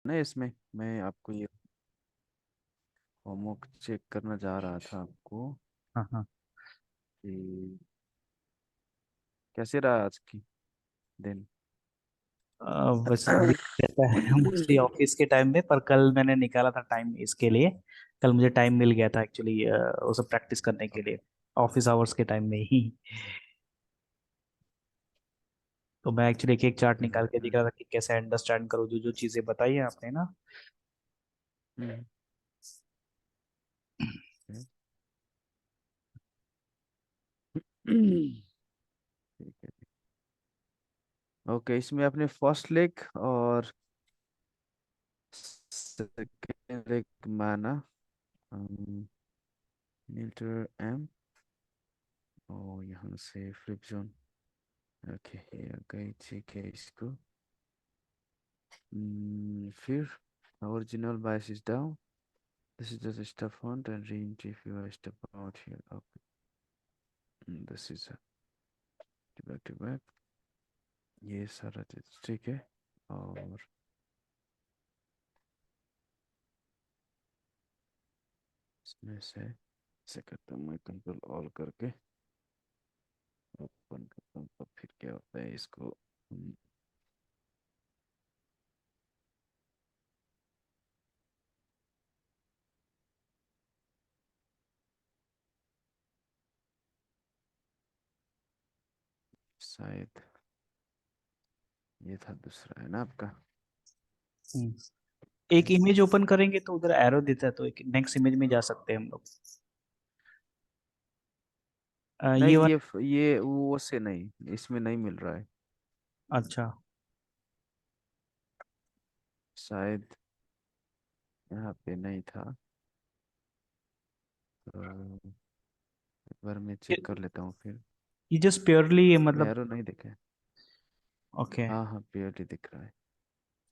ना इसमें मैं आपको ये होमवर्क चेक करना चाह रहा था आपको हाँ हाँ। कि कैसे रहा आज की दिन। वैसे अभी रहता है मोस्टली ऑफिस के टाइम में, पर कल मैंने निकाला था टाइम इसके लिए। कल मुझे टाइम मिल गया था एक्चुअली वो सब प्रैक्टिस करने के लिए, ऑफिस आवर्स के टाइम में ही। तो मैं एक्चुअली एक एक चार्ट निकाल के दिख रहा था कि कैसे अंडरस्टैंड करो जो जो चीजें बताई है आपने ना। हम्म, ठीक है। ओके, इसमें आपने फर्स्ट लेग और सेकेंड लेग माना। न्यूट्रल एम और यहाँ से फ्लिप जोन। ओके, ये गई, ठीक है इसको। फिर original bias is down. This is just a step front and re-entry if you are step out here. Okay. This is a back to back. ये सारा चीज ठीक है। और इसमें से ऐसे करता हूँ मैं, कंट्रोल ऑल करके ओपन करता हूँ, तो फिर क्या होता है इसको। शायद ये था दूसरा, है ना आपका। हम्म। ओके। एक इमेज ओपन करेंगे तो उधर एरो देता है, तो एक नेक्स्ट इमेज में जा सकते हैं हम लोग। ये नहीं, वाला। ये वो से नहीं, इसमें नहीं मिल रहा है अच्छा। शायद। यहाँ पे नहीं था, तो एक बार मैं ये चेक कर लेता हूँ फिर। ये जस्ट प्योरली इसमें मतलब। एरो नहीं दिखा है। ओके। हाँ हाँ, क्लियरली दिख रहा है।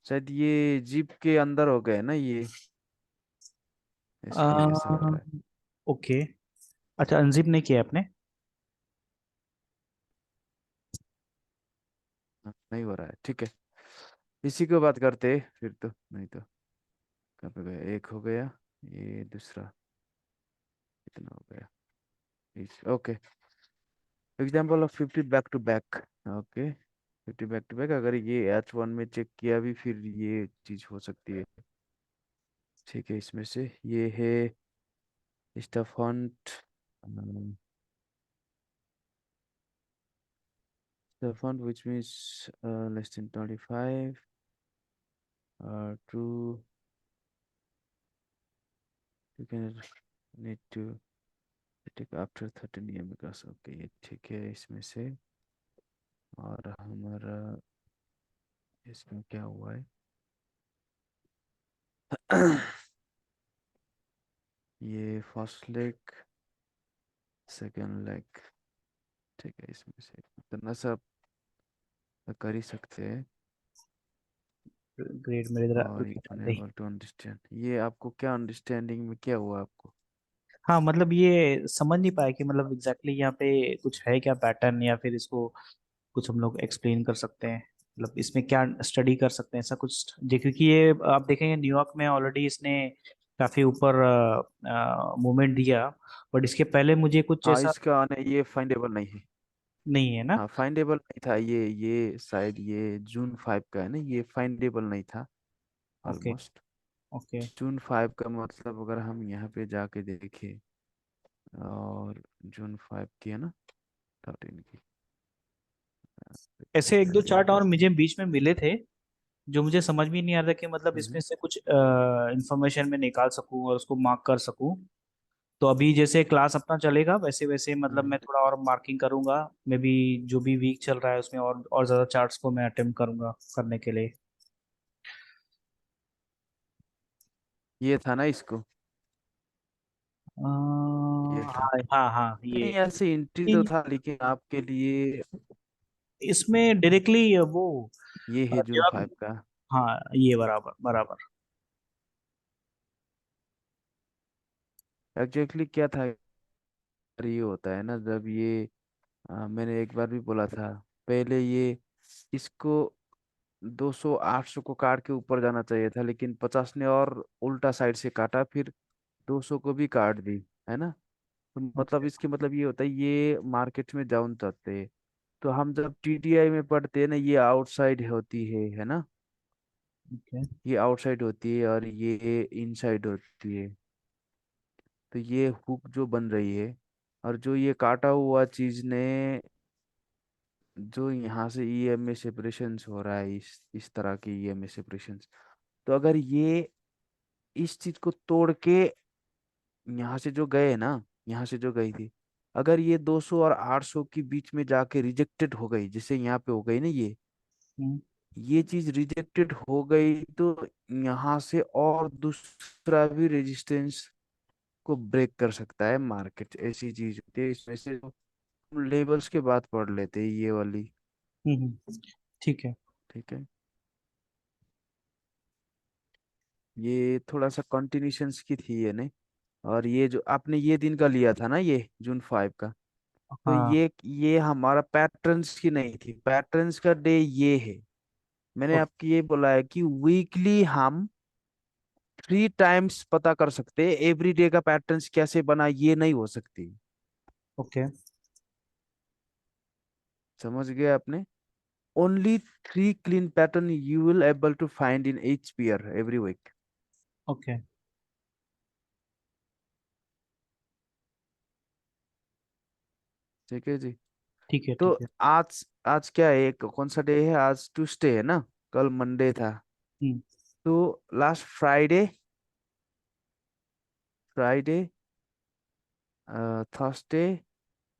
शायद ये जीप के अंदर हो गए ना ये, इसलिए ऐसा हो रहा है। ओके। अच्छा, अनजिप नहीं किया आपने? हाँ, नहीं हो रहा है, ठीक है। इसी को बात करते हैं फिर तो, नहीं तो। कहाँ पे गया, एक हो गया, ये दूसरा कितना हो गया। Okay, example of 50 back to back. Okay, 50 back to back, अगर ये H1 में चेक किया भी फिर ये चीज हो सकती है। ठीक है, इसमें से ये है स्टफॉन्ट। स्टफॉन्ट which means less than 25 true. You can need to take after 13 EM because okay, ये ठीक है इसमें से। और हमारा इसमें क्या हुआ है। ये फर्स्ट लेग, सेकंड लेग, ठीक है इसमें से इतना सब कर ही सकते हैं। ग्रेड मेरे जरा और रुकिए डाल दे। अनेबल टू अंडरस्टैंड, ये आपको क्या अंडरस्टैंडिंग में क्या हुआ आपको। हाँ मतलब ये समझ नहीं पाया कि मतलब एग्जैक्टली यहाँ पे कुछ है क्या पैटर्न, या फिर इसको कुछ हम लोग एक्सप्लेन कर सकते हैं, मतलब इसमें क्या स्टडी कर सकते हैं ऐसा कुछ जी। क्योंकि ये आप देखेंगे न्यूयॉर्क में ऑलरेडी इसने काफी ऊपर मूवमेंट दिया, बट इसके पहले मुझे कुछ हाँ, ऐसा इसका आने ये फाइंडेबल नहीं है। नहीं है ना। हाँ, फाइंडेबल नहीं था ये शायद ये जून 5 का है ना, ये फाइंडेबल नहीं था ओके। ऑलमोस्ट। ओके। जून 5 का मतलब अगर हम यहाँ पे जाके देखें, और जून 5 की है ना, 13 की। ऐसे एक दो ये चार्ट और मुझे बीच में मिले थे, जो मुझे समझ में नहीं आ रहा कि मतलब हम्म इसमें से कुछ इंफॉर्मेशन मैं निकाल सकूं और उसको मार्क कर सकूं। तो अभी जैसे क्लास अपना चलेगा वैसे वैसे मतलब हम्म। मैं थोड़ा और मार्किंग करूंगा। मे बी जो भी वीक चल रहा है उसमें और ज्यादा चार्ट्स को मैं अटेम्प्ट करूंगा करने के लिए। ये था ना इसको, ये था। हाँ हाँ हाँ नहीं, ये ऐसे एंट्री तो इन- था लेकिन आपके लिए इसमें डायरेक्टली वो ये है जून जब आप। 5 का। हाँ ये बराबर बराबर। एग्जैक्टली क्या था, ये होता है ना जब ये मैंने एक बार भी बोला था पहले, ये इसको 200 800 को काट के ऊपर जाना चाहिए था, लेकिन 50 ने और उल्टा साइड से काटा, फिर 200 को भी काट दी, है ना। तो मतलब ओके। इसके मतलब ये होता है ये मार्केट में डाउन चाहते हैं। तो हम जब टीटीआई में पढ़ते हैं ना, ये आउटसाइड होती है ना। ओके। ये आउटसाइड होती है और ये इनसाइड होती है। तो ये हुक जो बन रही है, और जो ये काटा हुआ चीज ने, जो यहाँ से ईएमए सेपरेशन हो रहा है, इस तरह की ईएमए सेपरेशन, तो अगर ये इस चीज को तोड़ के यहाँ से जो गए ना, यहाँ से जो गई थी, अगर ये 200 और 800 के बीच में जाके रिजेक्टेड हो गई, जैसे यहाँ पे हो गई ना हम्म। ये चीज रिजेक्टेड हो गई, तो यहाँ से और दूसरा भी रेजिस्टेंस को ब्रेक कर सकता है मार्केट। ऐसी चीज होती है इसमें से। हम लेवल्स के बात पढ़ लेते हैं ये वाली। ठीक है। ठीक है। ये थोड़ा सा कंटिन्यूशंस की थी ये नहीं। और ये जो आपने ये दिन का लिया था ना, ये जून 5 का, तो हाँ। ये हमारा पैटर्न्स की नहीं थी, पैटर्न्स का डे ये है। मैंने ओ- आपको ये बोला है कि वीकली हम 3 टाइम्स पता कर सकते हैं, एवरी डे का पैटर्न्स कैसे बना ये नहीं हो सकती। ओके। समझ गए आपने। Only 3 clean pattern you will able to find in each pair every week. Okay. ठीक है जी। ठीक है। तो ठीक है। आज आज क्या है, कौन सा डे है, आज ट्यूसडे है ना, कल मंडे था। हम्म। तो last Friday, Friday, Thursday,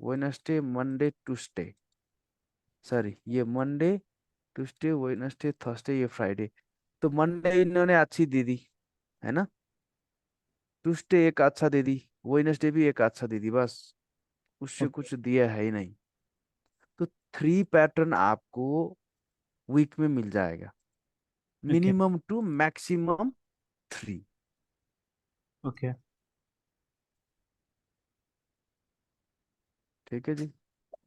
Wednesday, Monday, Tuesday, sorry ये मंडे, ट्यूसडे, वेडनेसडे, थर्सडे, ये फ्राइडे। तो मंडे इन्होंने अच्छी दे दी, है ना। ट्यूसडे एक अच्छा दे दी, वेडनेसडे भी एक अच्छा दे दी, बस उससे ओके। कुछ दिया है ही नहीं। तो 3 पैटर्न आपको वीक में मिल जाएगा, okay. Minimum to maximum 3। Okay. ठीक है जी।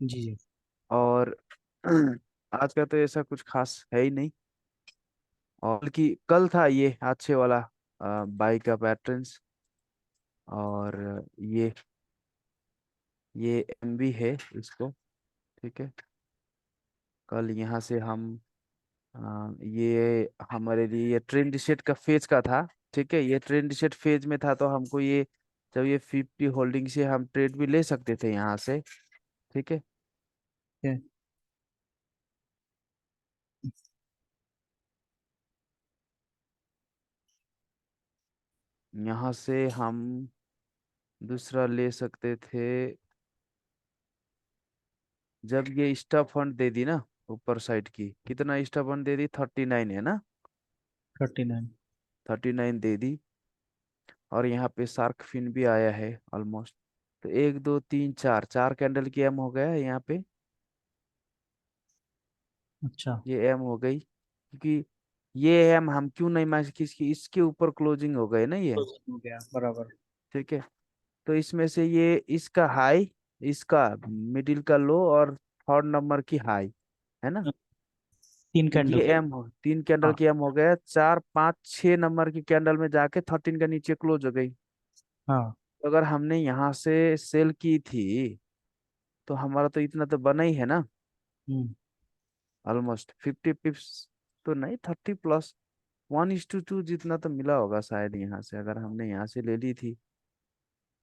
जी जी। और आज का तो ऐसा कुछ खास है ही नहीं। और कि कल था ये अच्छे वाला बाई का पैटर्न्स। और ये एमबी है इसको। ठीक है। कल यहाँ से हम ये हमारे लिए ये ट्रेंड सेट का फेज का था। ठीक है, ये ट्रेंड सेट फेज में था, तो हमको ये जब ये 50 होल्डिंग से हम ट्रेड भी ले सकते थे यहाँ से। ठीक है। ओके। यहाँ से हम दूसरा ले सकते थे, जब ये स्टॉप फंड दे दी ना, ऊपर साइड की कितना स्टॉप फंड दे दी, 39 है ना। 39। 39 दे दी। और यहाँ पे शार्क फिन भी आया है ऑलमोस्ट। तो 1 2 3 4 4 कैंडल की एम हो गया है यहाँ पे। अच्छा। ये एम हो गई, क्योंकि ये एम हम क्यों नहीं मान कि इसके ऊपर क्लोजिंग हो गए ना ये। हो गया बराबर। ठीक है। तो इसमें से ये इसका हाई, इसका मिडिल का लो, और थर्ड नंबर की हाई, है ना। 3 कैंडल। ये एम हो 3 कैंडल हाँ। की एम हो गया, 4 5 6 नंबर की कैंडल में जाके 13 का नीचे क्लोज हो गई। हाँ। तो अगर हमने यहाँ से सेल की थी, तो हमारा तो इतना तो बना ही है ना, हम्म। ऑलमोस्ट 50 पिप्स तो नहीं, 30 प्लस 1:2 जितना तो मिला होगा शायद यहाँ से, अगर हमने यहाँ से ले ली थी।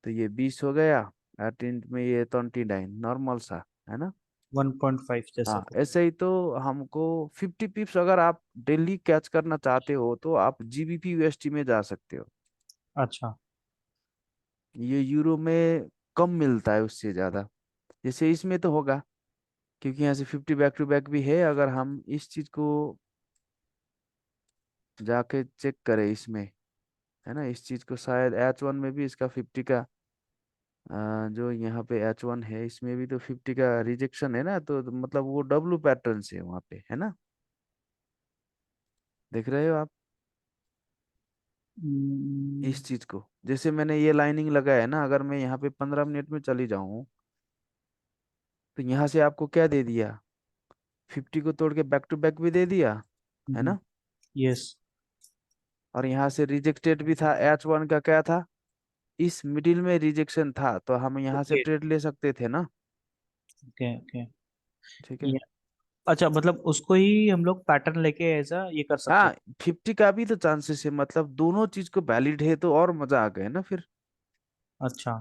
तो ये 20 हो गया, 18 में ये 29 नॉर्मल सा, है ना। 1.5 जैसे हाँ कुछ। ऐसे ही तो हमको 50 पिप्स अगर आप डेली कैच करना चाहते हो, तो आप जीबीपी यूएसटी में जा सकते हो। अच्छा। ये यूरो में कम मिलता है उससे ज्यादा। जैसे इसमें तो होगा, क्योंकि यहाँ से 50 बैक टू बैक भी है। अगर हम इस चीज को जाके चेक करें इसमें, है ना, इस चीज को शायद H1 में भी इसका 50 का जो यहाँ पे H1 है, इसमें भी तो 50 का रिजेक्शन है ना, तो मतलब वो डब्लू पैटर्न से वहाँ पे, है ना। देख रहे हो आप हम्म। इस चीज को, जैसे मैंने ये लाइनिंग लगाया है ना, अगर मैं यहाँ पे 15 मिनट में चली जाऊँ, तो यहाँ से आपको क्या दे दिया, 50 को तोड़ के बैक टू बैक भी दे दिया, है ना। यस। और यहाँ से रिजेक्टेड भी था, H1 का क्या था, इस मिडिल में रिजेक्शन था, तो हम यहाँ से ओके ट्रेड ले सकते थे ना। Okay okay. ठीक है। अच्छा, मतलब उसको ही हम लोग पैटर्न लेके ऐसा ये कर सकते हाँ, थे। 50 का भी तो चांसेस है, मतलब दोनों चीज को वैलिड है तो और मजा आ गया ना फिर, अच्छा,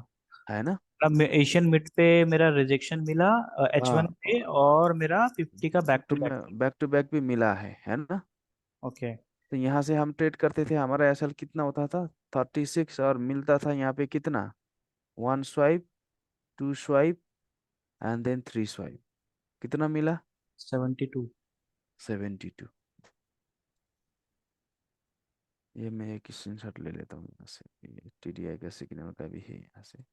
है ना। अब एशियन मिड पे मेरा रिजेक्शन मिला H1 हाँ, पे, और मेरा 50 का बैक 50 टू बैक। में बैक टू बैक भी मिला है ना। ओके। तो यहाँ से हम ट्रेड करते थे, हमारा एसएल कितना होता था, 36, और मिलता था यहाँ पे कितना, 1 swipe, 2 swipe, and then 3 swipe, कितना मिला, 72। 72। ये मैं एक स्क्रीनशॉट ले लेता हूँ यहाँ से, ये टीडीआई का सिग्नल का भी है यहाँ से।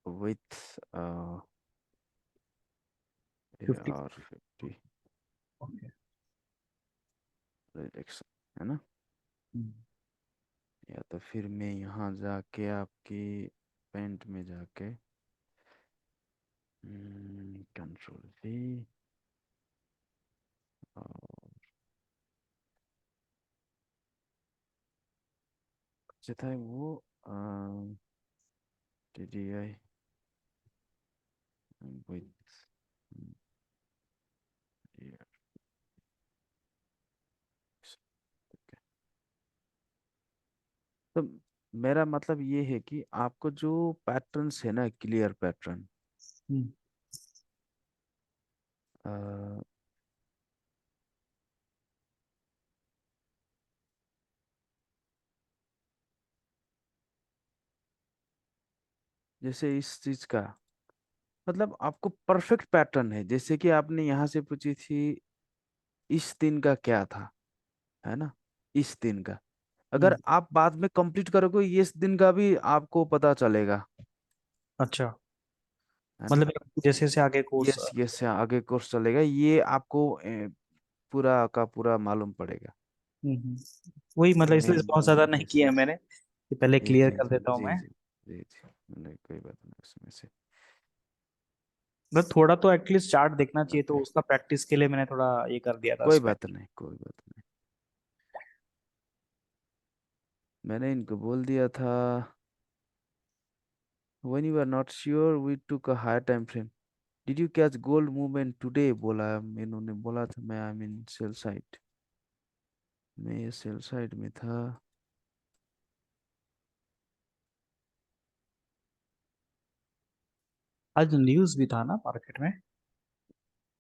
विथ 50। और 50 ओके। रिजेक्शन, है ना। या तो फिर मैं यहाँ जाके आपकी पेंट में जाके कंट्रोल V, और जो था वो TDI with, तो मेरा मतलब ये है कि आपको जो पैटर्न्स है ना, क्लियर पैटर्न, हम्म। जैसे इस चीज का मतलब आपको परफेक्ट पैटर्न है, जैसे कि आपने यहाँ से पूछी थी इस दिन का क्या था, है ना, इस दिन का, अगर हम्म। आप बाद में कंप्लीट करोगे इस दिन का भी आपको पता चलेगा, अच्छा, है ना। मतलब जैसे जैसे आगे कोर्स। यस यस, आगे कोर्स चलेगा, ये आपको पूरा का पूरा मालूम पड़ेगा। वही मतलब, मैं इसलिए बहुत ज्यादा नहीं यस किया यस, मैंने, कि पहले जी क्लियर जी कर जी देता हूँ जी मैं। जी जी जी, नहीं कोई बात नहीं उसमें से। मतलब थोड़ा तो एटलीस्ट चार्ट देखना चाहिए, तो ओके, उसका प्रैक्टिस के लिए मैंने थोड़ा ये कर दिया था कोई स्पेंड। बात नहीं, कोई बात नहीं, मैंने इनको बोल दिया था, when you are not sure we took a higher time frame, did you catch gold movement today, बोला, इन्होंने बोला था मैं आई मीन सेल साइड, मैं ये सेल साइड में था। आज न्यूज भी था ना मार्केट में।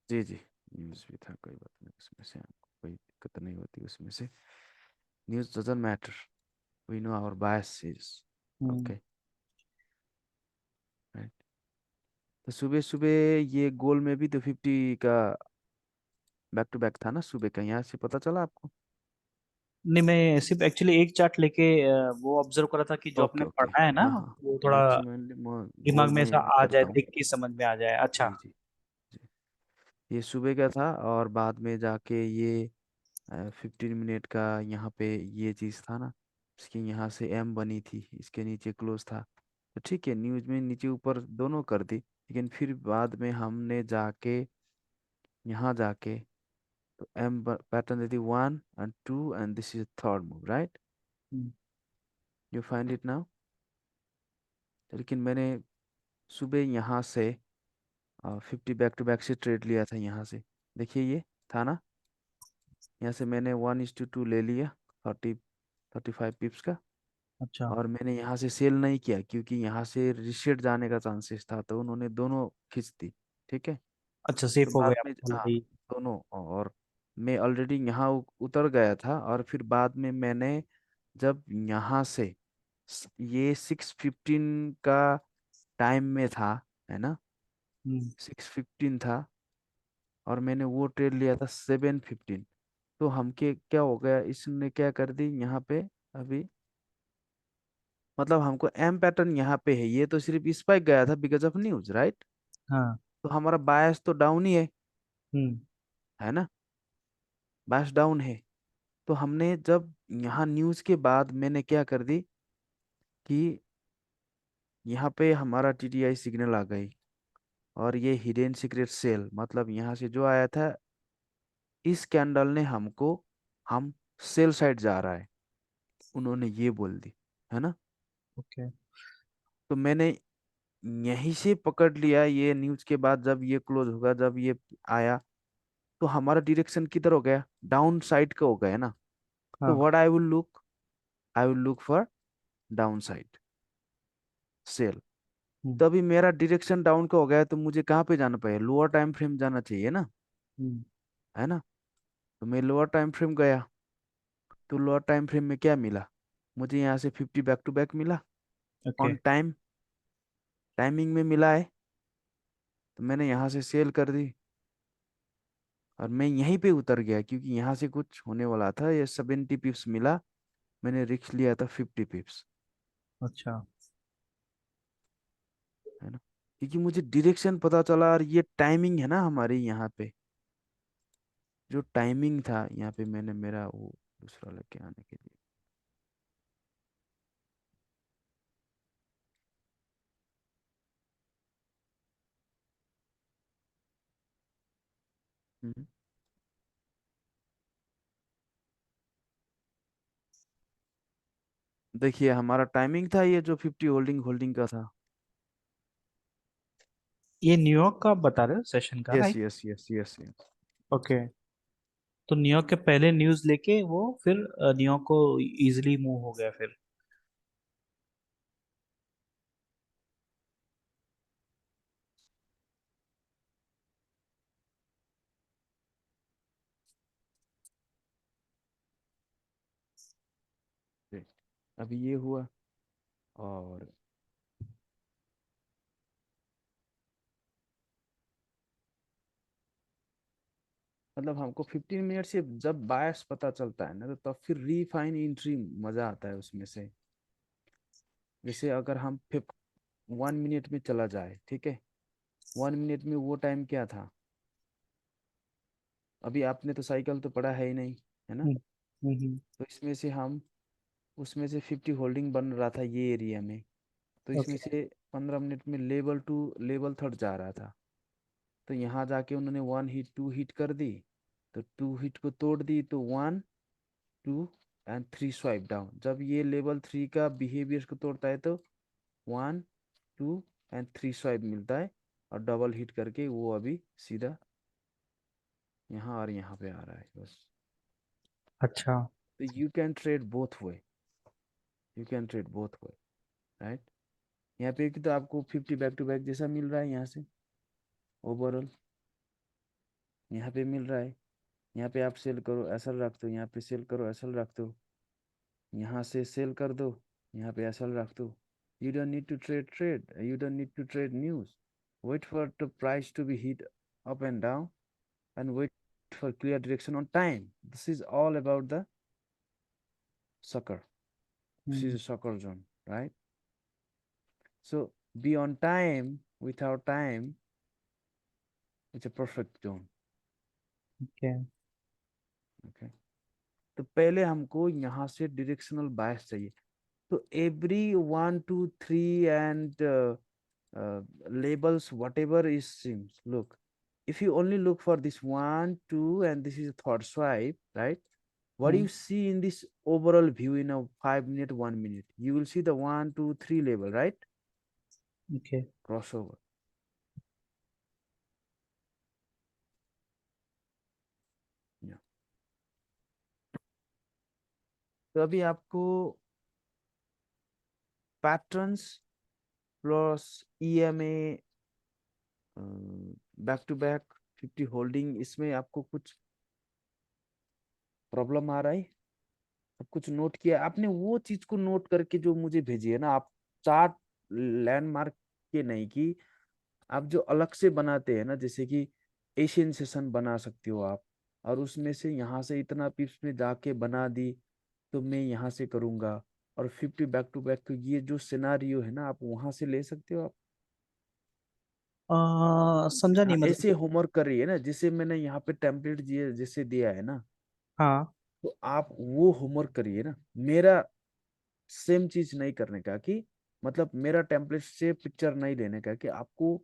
जी जी, न्यूज़ भी था, कोई बात नहीं उसमें से, आपको कोई दिक्कत नहीं होती उसमें से, news doesn't matter, we know our biases. Hmm. Okay, right. तो सुबह सुबह ये गोल में भी तो 50 का बैक टू बैक था ना सुबह का, यहाँ से पता चला आपको। नहीं, मैं सिर्फ एक्चुअली एक चार्ट लेके वो ऑब्जर्व करा था कि जो आपने ओके ओके, पढ़ा है ना, हाँ हाँ, वो थोड़ा एक्चुअली मैं दिमाग गोल में ऐसा में आ जाए, करता हूँ। देख के समझ में आ जाए। अच्छा। जी जी जी, ये सुबह का था, और बाद में जाके ये 15 मिनट का यहाँ पे ये चीज़ था ना, इसके यहाँ से एम बनी थी, इसके नीचे क्लोज था, तो ठीक है, न्यूज में नीचे ऊपर दोनों कर दी, लेकिन फिर बाद में हमने जाके यहाँ जाके तो एम पैटर्न दे दी 1 and 2, and this is third move, right, hmm. You find it now. लेकिन मैंने सुबह यहाँ से 50 बैक टू बैक से ट्रेड लिया था यहाँ से, देखिए ये था ना, यहाँ से मैंने 1:2 ले लिया, 35 पिप्स का, अच्छा और मैंने यहाँ से सेल नहीं किया क्योंकि यहाँ से रिसेट जाने का चांसेस था, तो उन्होंने दोनों खींच दी, ठीक है। अच्छा, तो सेफ हो बाद गया में हाँ, ऑलरेडी। दोनों, और मैं ऑलरेडी यहाँ उतर गया था, और फिर बाद में मैंने जब यहाँ से ये 6:15 का टाइम में था, है ना, हम्म। 6:15 था, और मैंने वो ट्रेड लिया था 7:15, तो हमके क्या हो गया, इसने क्या कर दी यहाँ पे अभी, मतलब हमको एम पैटर्न यहाँ पे है, ये तो सिर्फ स्पाइक गया था बिकॉज ऑफ न्यूज, राइट, हाँ। तो हमारा बायस तो डाउन ही है, हम्म। है ना, बायस डाउन है। तो हमने जब यहाँ न्यूज के बाद मैंने क्या कर दी कि यहाँ पे हमारा टीटीआई सिग्नल आ गई, और ये हिडन सीक्रेट सेल मतलब यहाँ से जो आया था, इस कैंडल ने हमको, हम सेल साइड जा रहा है, उन्होंने ये बोल दी, है ना। ओके। तो मैंने यहीं से पकड़ लिया, ये न्यूज के बाद जब ये क्लोज होगा, जब ये आया, तो हमारा डायरेक्शन किधर हो गया, डाउन साइड का हो गया ना। तो हाँ। What I will look for down side sell. Hmm. तभी मेरा डायरेक्शन डाउन का हो गया, तो मुझे कहाँ पे जाना पड़ेगा, लोअर टाइम फ्रेम जाना चाहिए ना, हम्म। है ना। तो मैं लोअर टाइम फ्रेम गया, तो लोअर टाइम फ्रेम में क्या मिला, मुझे यहाँ से 50 बैक टू बैक मिला, ओके। ऑन टाइम, टाइमिंग में मिला है। तो मैंने यहाँ से सेल कर दी, और मैं यहीं पे उतर गया, क्योंकि यहाँ से कुछ होने वाला था, ये 70 पिप्स मिला, मैंने रिस्क लिया था 50 पिप्स, अच्छा। है ना। क्योंकि मुझे डायरेक्शन पता चला, और ये टाइमिंग है ना हमारे यहाँ पे, जो टाइमिंग था यहाँ पे, मैंने मेरा वो दूसरा लेके आने के लिए। हम्म। देखिए हमारा टाइमिंग था ये जो 50 होल्डिंग होल्डिंग का था। ये न्यूयॉर्क का आप बता रहे हो सेशन का, yes right? Yes yes yes yes. Okay. तो न्यूयॉर्क के पहले न्यूज़ लेके वो फिर न्यूयॉर्क को इजीली मूव हो गया फिर। अभी ये हुआ, और मतलब हमको 15 मिनट से जब बायस पता चलता है ना, तो तब फिर रीफाइन एंट्री मजा आता है उसमें से। जैसे अगर हम 1 मिनट में चला जाए, ठीक है, 1 मिनट में वो टाइम क्या था, अभी आपने तो साइकिल तो पढ़ा है ही नहीं, है ना। हम्म। हम्म। तो इसमें से हम, उसमें से 50 होल्डिंग बन रहा था ये एरिया में, तो इसमें ओके। से 15 मिनट में लेवल टू लेवल थर्ड जा रहा था। तो यहाँ जाके उन्होंने 1 हिट 2 हिट कर दी, तो 2 हिट को तोड़ दी, तो 1 2 एंड 3 स्वाइप डाउन। जब ये लेवल 3 का बिहेवियर को तोड़ता है, तो 1 2 एंड 3 स्वाइप मिलता है, और डबल हिट करके वो अभी सीधा यहाँ और यहाँ पे आ रहा है बस। अच्छा। तो you can trade both way, you can trade both way, right. यहाँ पे तो आपको 50 बैक टू बैक जैसा मिल रहा है यहाँ से, ओवरऑल यहाँ पे मिल रहा है। यहाँ पे आप सेल करो एसएल रख दो, यहाँ पे सेल करो एसएल रख दो, यहाँ से सेल कर दो, यहाँ पे एसएल रख दो। You don't need to trade, you don't need to trade news, wait for the price to be hit up and down, and wait for clear direction on time. This is all about the sucker. This is hmm. a sucker zone, right? So be on time, without time, it's a perfect zone. Okay. Okay. तो पहले हमको यहाँ से directional बायस चाहिए। तो every 1 2 3 and labels whatever is seems, look, if you only look for this 1 2 and this is a third swipe, right, what do hmm. you see in this overall view in a 5 minute 1 minute, you will see the 1 2 3 label, right, okay. crossover, yeah. तो अभी आपको patterns plus EMA back to back 50 holding, इसमें आपको कुछ problem आ रहा है, सब कुछ नोट किया आपने, वो चीज को नोट करके जो मुझे भेजी है ना आप, चार्ट लैंडमार्क के नहीं की, आप जो अलग से बनाते हैं ना, जैसे कि एशियन सेशन बना सकते हो आप, और उसमें से यहाँ से इतना पिप्स में जाके बना दी, तो मैं यहाँ से करूंगा, और 50 बैक टू बैक, तो ये जो सिनारियो है ना, आप वहां से ले सकते हो आप। समझा नहीं हाँ, ऐसे मतलब। होमवर्क कर रही है ना, जैसे मैंने यहाँ पे टेम्पलेट दिए जैसे दिया है ना, हाँ तो आप वो होमवर्क करिए ना। मेरा सेम चीज नहीं करने का कि मतलब मेरा टेम्पलेट से पिक्चर नहीं लेने का, कि आपको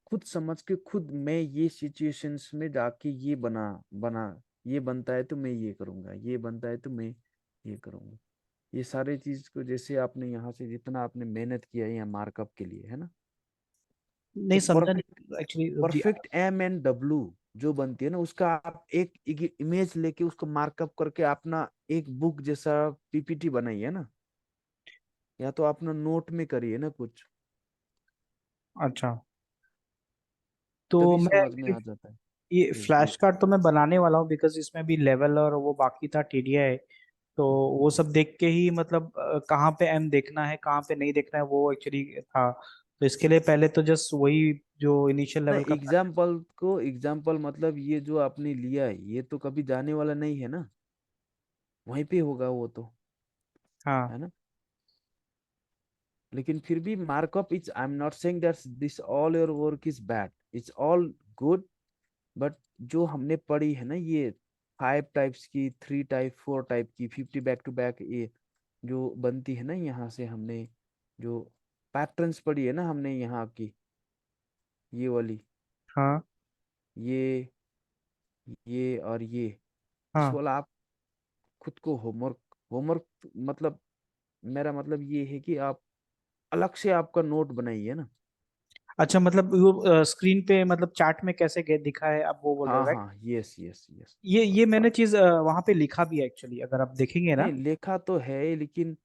खुद समझ के खुद मैं ये सिचुएशंस में जाके ये बना बना ये बनता है तो मैं ये करूंगा, ये बनता है तो मैं ये करूंगा। ये सारे चीज को जैसे आपने यहाँ से जितना आपने मेहनत किया है यहाँ मार्कअप के लिए है ना, तो नहीं समझा नहीं actually. Perfect M and W जो बनती है ना, उसका आप एक इमेज लेके उसको मार्कअप करके अपना एक बुक जैसा पीपीटी बनाइए ना, या तो अपना नोट में करिए ना कुछ, अच्छा, तो तभी मैं समझ में एक्चुअली आ जाता है। ये जी फ्लैश कार्ड तो मैं बनाने वाला हूँ, बिकॉज इसमें भी लेवल और वो बाकी था टीडीआई। तो वो सब देख के ही मतलब कहाँ पे एम देखना है कहाँ पे नहीं देखना है वो एक्चुअली था। तो इसके लिए पहले तो जस्ट वही जो इनिशियल ना लेवल का। एग्जाम्पल मतलब ये जो आपने लिया है ये तो कभी जाने वाला नहीं है ना, वहीं पे होगा वो तो, हाँ है ना। लेकिन फिर भी markup is, I am not saying that this all your work is bad, it's all good. But जो हमने पढ़ी है ना ये 5 टाइप्स की, 3 टाइप, 4 टाइप की, 50 बैक टू बैक, ये जो बनती है ना यहाँ से हमने जो पैटर्न्स पढ़ी है ना हमने यहाँ की, ये वाली, हाँ ये ये और ये, इस हाँ। वाला आप खुद को होमवर्क होमवर्क मतलब मेरा मतलब ये है कि आप अलग से आपका नोट बनाइए ना। अच्छा, मतलब वो स्क्रीन पे मतलब चार्ट में कैसे दिखा है आप वो बोल रहे हो, हाँ राइट? हाँ, यस यस यस। ये मैंने चीज वहां पे लिखा भी है एक्चुअली, अगर आप देखेंगे नहीं ना। लेखा तो है लेकिन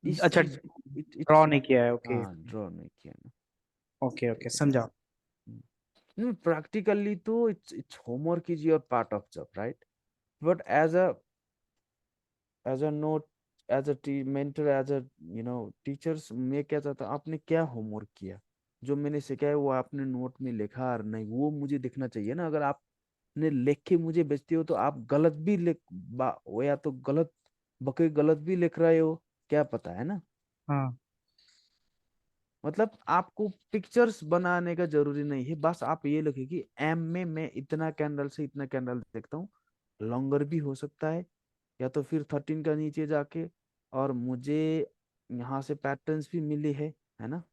इस अच्छा, चीज को ड्रॉ इट्स, नहीं किया है, ओके। हाँ ड्रॉ नहीं किया ना। ओके ओके, ठीक है। समझा। नहीं प्रैक्टिकली तो it's homework is your part of job, right. But as a note, as a mentor, as a teachers, मैं क्या चाहता हूँ आपने क्या होमवर्क किया, जो मैंने सिखाया वो आपने नोट में लिखा और नहीं, वो मुझे दिखना चाहिए ना। अगर आपने लिख के मुझे भेजते हो तो आप गलत भी वो या तो गलत बके गलत भी लिख रहे हो, क्या पता है ना। हाँ मतलब आपको पिक्चर्स बनाने का जरूरी नहीं है, बस आप ये लिखिए कि एम में मैं इतना कैंडल से इतना कैंडल देखता हूँ, लॉन्गर भी हो सकता है, या तो फिर 13 का नीचे जाके, और मुझे यहाँ से पैटर्न्स भी मिले है ना।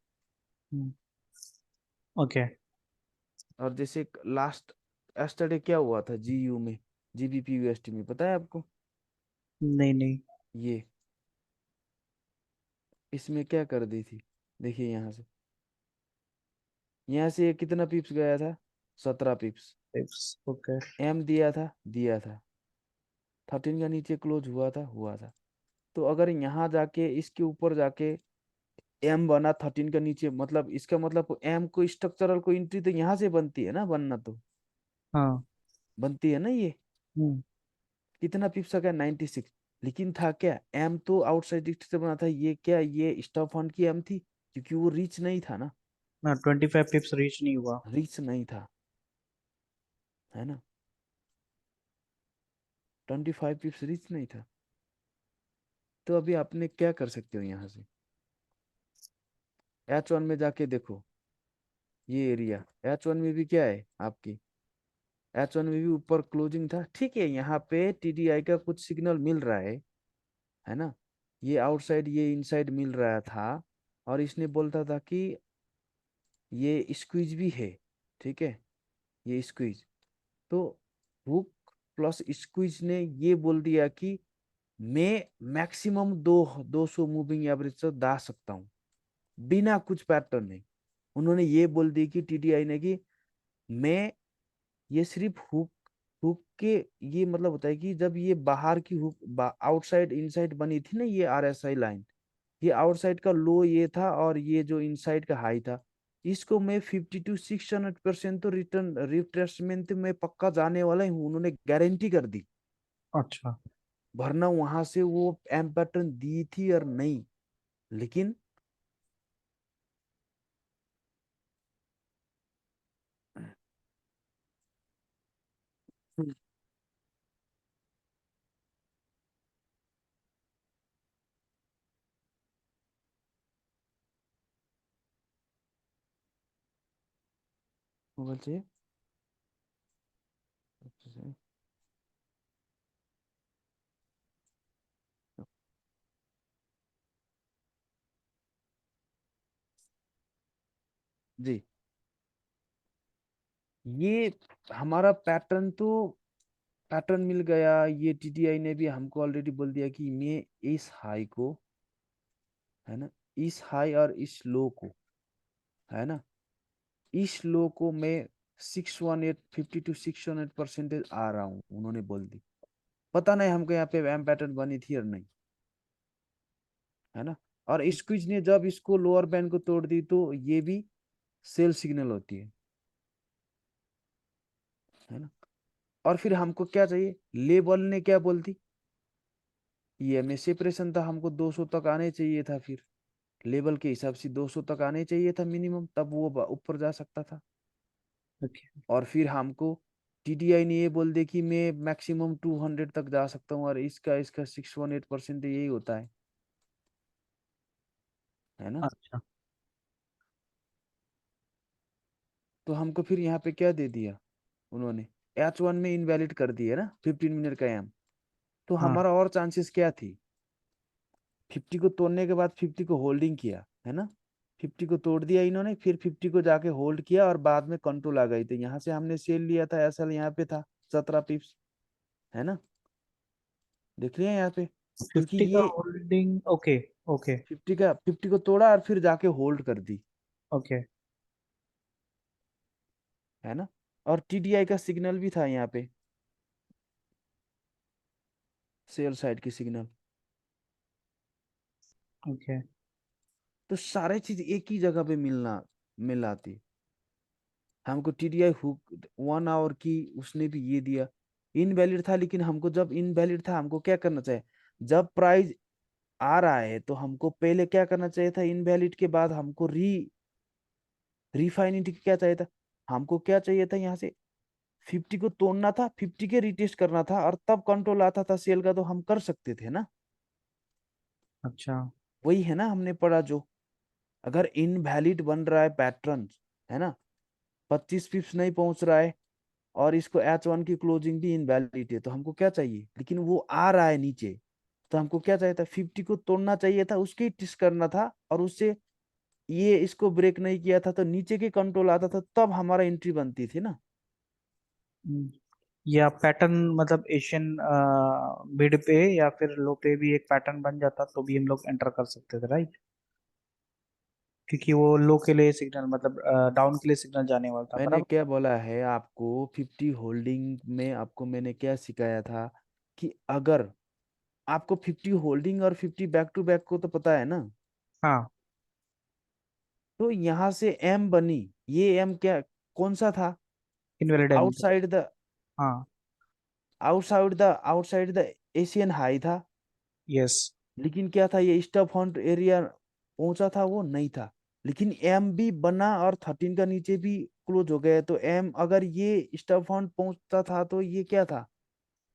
ओके। और जैसे लास्ट एस्टरडे क्या हुआ था जीयू में, जीबीपी यूएसटी में, पता है आपको। नहीं नहीं। ये इसमें क्या कर दी थी, देखिए यहाँ से ये कितना पिप्स गया था, 17 पिप्स। ओके। एम दिया था 13 का नीचे क्लोज हुआ था। तो अगर यहाँ जाके इसके ऊपर जाके एम बना 13 का नीचे, मतलब इसका मतलब एम को स्ट्रक्चरल को एंट्री तो यहाँ से बनती है ना, बनना तो हाँ। बनती है ना ये। हम्म। कितना पिप्स का 96, लेकिन था क्या, एम तो आउटसाइड डिस्क से बना था, ये क्या ये स्टॉप फंड की एम थी, क्योंकि वो रीच नहीं था ना, ना 25 पिप्स रीच नहीं हुआ। रीच नहीं था, है ना। 25 पिप्स रीच नहीं था। तो अभी आपने क्या कर सकते हो यहाँ से, H1 में जाके देखो, ये एरिया H1 में भी क्या है आपकी, H1 में भी ऊपर क्लोजिंग था, ठीक है, यहाँ पे टीडीआई का कुछ सिग्नल मिल रहा है ना। ये आउटसाइड ये इनसाइड मिल रहा था, और इसने बोलता था कि ये स्क्वीज भी है, ठीक है, ये स्क्वीज। तो हुक प्लस स्क्वीज ने ये बोल दिया कि मैं मैक्सिमम 200 मूविंग एवरेज से दा सकता हूँ, बिना कुछ पैटर्न नहीं। उन्होंने ये बोल दी कि टीडीआई ने कि मैं ये सिर्फ हुक हुक के, ये मतलब होता है कि जब ये बाहर की हुक आउटसाइड इनसाइड बनी थी ना, ये आरएसआई लाइन, ये आउटसाइड का लो ये था और ये जो इनसाइड का हाई था, इसको मैं 50 to 600% तो रिटर्न रिट्रेसमेंट में पक्का जाने वाला ही हूँ, उन्होंने गारंटी कर दी। अच्छा। वरना वहां से वो एम पैटर्न दी थी और नहीं, लेकिन मोबाइल चाहिए? अच्छा, जी। ये हमारा पैटर्न मिल गया। ये टीटीआई ने भी हमको ऑलरेडी बोल दिया कि मैं इस हाई को, है ना, इस हाई और इस लो को, है ना, इस लो को मैं 618 52 618 आ रहा हूँ, उन्होंने बोल दी। पता नहीं हमको यहाँ पे एम पैटर्न बनी थी और नहीं, है ना। और स्क्वीज ने जब इसको लोअर बैंड को तोड़ दी तो ये भी सेल सिग्नल होती है ना। और फिर हमको क्या चाहिए, लेबल ने क्या बोलती, ये में सेपरेशन था, हमको 200 तक आने चाहिए था। फिर लेवल के हिसाब से 200 तक आने चाहिए था मिनिमम, तब वो ऊपर जा सकता था। ओके। और फिर हमको टीडीआई ने ये बोल दे कि मैं मैक्सिमम 200 तक जा सकता हूँ, और इसका इसका 618% यही होता है ना। अच्छा। तो हमको फिर यहाँ पे क्या दे दिया उन्होंने, H1 में इनवैलिड कर दिया ना 15 मिनट का एम। तो हाँ। हमारा और चांसेस क्या थी, 50 को तोड़ने के बाद 50 को होल्डिंग किया, है ना। 50 को तोड़ दिया इन्होंने, फिर 50 को जाके होल्ड किया, और बाद में कंट्रोल आ गई थी, यहाँ से हमने सेल लिया था, ऐसा यहाँ पे था 17 पिप्स, है ना। देख रहे हैं यहाँ पे, क्योंकि 50 का ये होल्डिंग। ओके। ओके। 50 को तोड़ा और फिर जाके होल्ड कर दी, ओके। है ना। और टीडीआई का सिग्नल भी था यहाँ पे, सेल साइड की सिग्नल। ओके। तो सारे चीज एक ही जगह पे मिलाती। हमको टीडीआई हुक 1 आवर की उसने भी ये दिया, इनवैलिड था। लेकिन हमको जब इनवैलिड था, हमको क्या करना चाहिए, जब प्राइस आ रहा है तो हमको पहले क्या करना चाहिए था, इनवैलिड के बाद हमको रिफाइनिंग क्या चाहिए था, हमको क्या चाहिए था, यहाँ से 50 को तोड़ना था, 50 के रिटेस्ट करना था, और तब कंट्रोल आता था सेल का, तो हम कर सकते थे ना। अच्छा। वही है ना हमने पढ़ा जो, अगर इनवैलिड बन रहा है पैटर्न, है ना, 25 पिप्स नहीं पहुंच रहा है, और इसको H1 की क्लोजिंग भी इनवैलिड है, तो हमको क्या चाहिए, लेकिन वो आ रहा है नीचे, तो हमको क्या चाहिए था, 50 को तोड़ना चाहिए था, उसके टिस्ट करना था, और उससे ये इसको ब्रेक नहीं किया था, तो नीचे के कंट्रोल आता था, तब हमारा एंट्री बनती थी ना। हम्म, या पैटर्न मतलब एशियन मिड पे या फिर लो पे भी एक पैटर्न बन जाता तो भी हम लोग एंटर कर सकते थे, राइट? क्योंकि वो लो के लिए सिग्नल मतलब डाउन के लिए सिग्नल जाने वाला था, मैंने बराबर। क्या बोला है आपको, 50 होल्डिंग में आपको मैंने क्या सिखाया था, कि अगर आपको 50 होल्डिंग और 50 बैक टू बैक को तो पता है ना, हाँ। तो यहाँ से एम बनी, ये एम क्या, कौन सा था, इनवैलिड एम। आउटसाइड द हाँ। आउटसाइड द एशियन हाई था। यस। लेकिन क्या था, ये स्टॉप हॉन्ट एरिया पहुंचा था, वो नहीं था। लेकिन एम भी बना और 13 का नीचे भी क्लोज हो गया, तो एम अगर ये स्टॉप हॉन्ट पहुंचता था तो ये क्या था,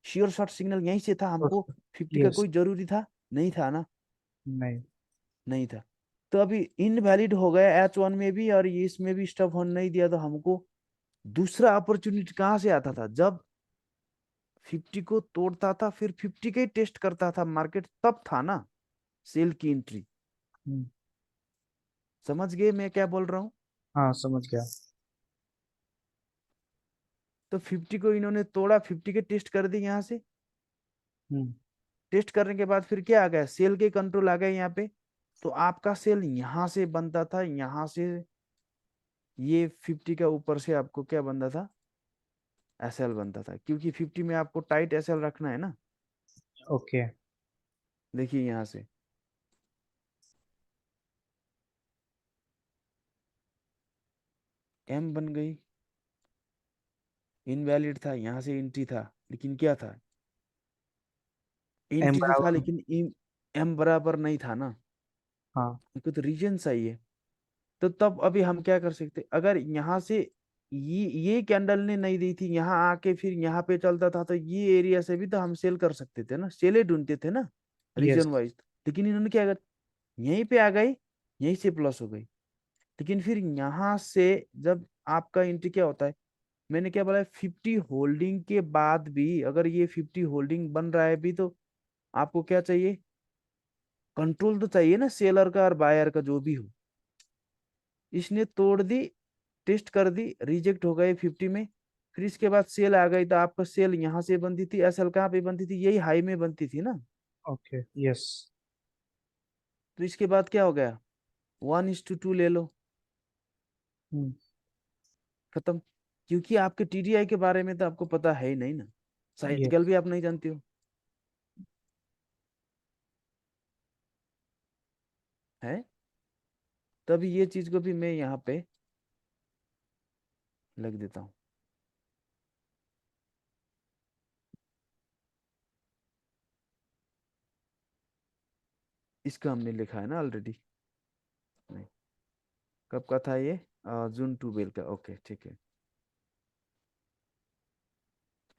श्योर शॉर्ट सिग्नल यहीं से था, हमको 50 का यस। कोई जरूरी था नहीं था ना, नहीं। नहीं था। तो अभी इनवैलिड हो गया H1 में भी, और ये इसमें भी स्टॉप हॉन्ट नहीं दिया, तो हमको दूसरा अपॉर्चुनिटी कहाँ से आता था, जब 50 को तोड़ता था, फिर 50 का ही टेस्ट करता था मार्केट, तब था ना सेल की एंट्री। हम्म, समझ गए मैं क्या बोल रहा हूँ। हाँ समझ गया। तो 50 को इन्होंने तोड़ा, 50 के टेस्ट कर दी यहाँ से, हम्म। टेस्ट करने के बाद फिर क्या आ गया, सेल के कंट्रोल आ गए यहाँ पे। तो आपका सेल यहाँ से बनता था, यहाँ से ये 50 का ऊपर से आपको क्या बनता था, एसएल बनता था, क्योंकि 50 में आपको टाइट एसएल रखना है ना। ओके। देखिए यहाँ से एम बन गई, इनवैलिड था, यहाँ से एंट्री था, लेकिन क्या था, एम एंट्री तो था, बराबर। लेकिन एम बराबर नहीं था ना। हाँ। हमको तो रीजन चाहिए। तो तब अभी हम क्या कर सकते, अगर यहाँ से ये कैंडल ने नहीं दी थी, यहाँ आके फिर यहाँ पे चलता था, तो ये एरिया से भी तो हम सेल कर सकते थे ना, सेले ढूंढते थे ना यस। Region wise. लेकिन इन्होंने क्या कर, यहीं पे आ गई, यहीं से प्लस हो गई, लेकिन फिर यहाँ से जब आपका एंट्री क्या होता है, मैंने क्या बोला, 50 होल्डिंग के बाद भी अगर ये 50 होल्डिंग बन रहा है भी, तो आपको क्या चाहिए, कंट्रोल तो चाहिए ना सेलर का और बायर का जो भी हो। इसने तोड़ दी, टेस्ट कर दी, रिजेक्ट हो गए 50 में। फिर इसके बाद सेल आ गई, तो आपका सेल यहाँ से बनती थी, एसएल कहाँ पे बनती थी, यही हाई में बनती थी ना। Okay, yes. तो इसके बाद क्या हो गया, 1:2 ले लो, हम्म। खत्म। क्योंकि आपके टीडीआई के बारे में तो आपको पता है ही नहीं ना, साइकिल यस। भी आप नहीं जानते हो, है। तभी ये चीज को भी मैं यहाँ पे लिख देता हूँ। इसका हमने लिखा है ना ऑलरेडी, नहीं, कब का था ये, जून 12 का, ओके ठीक है।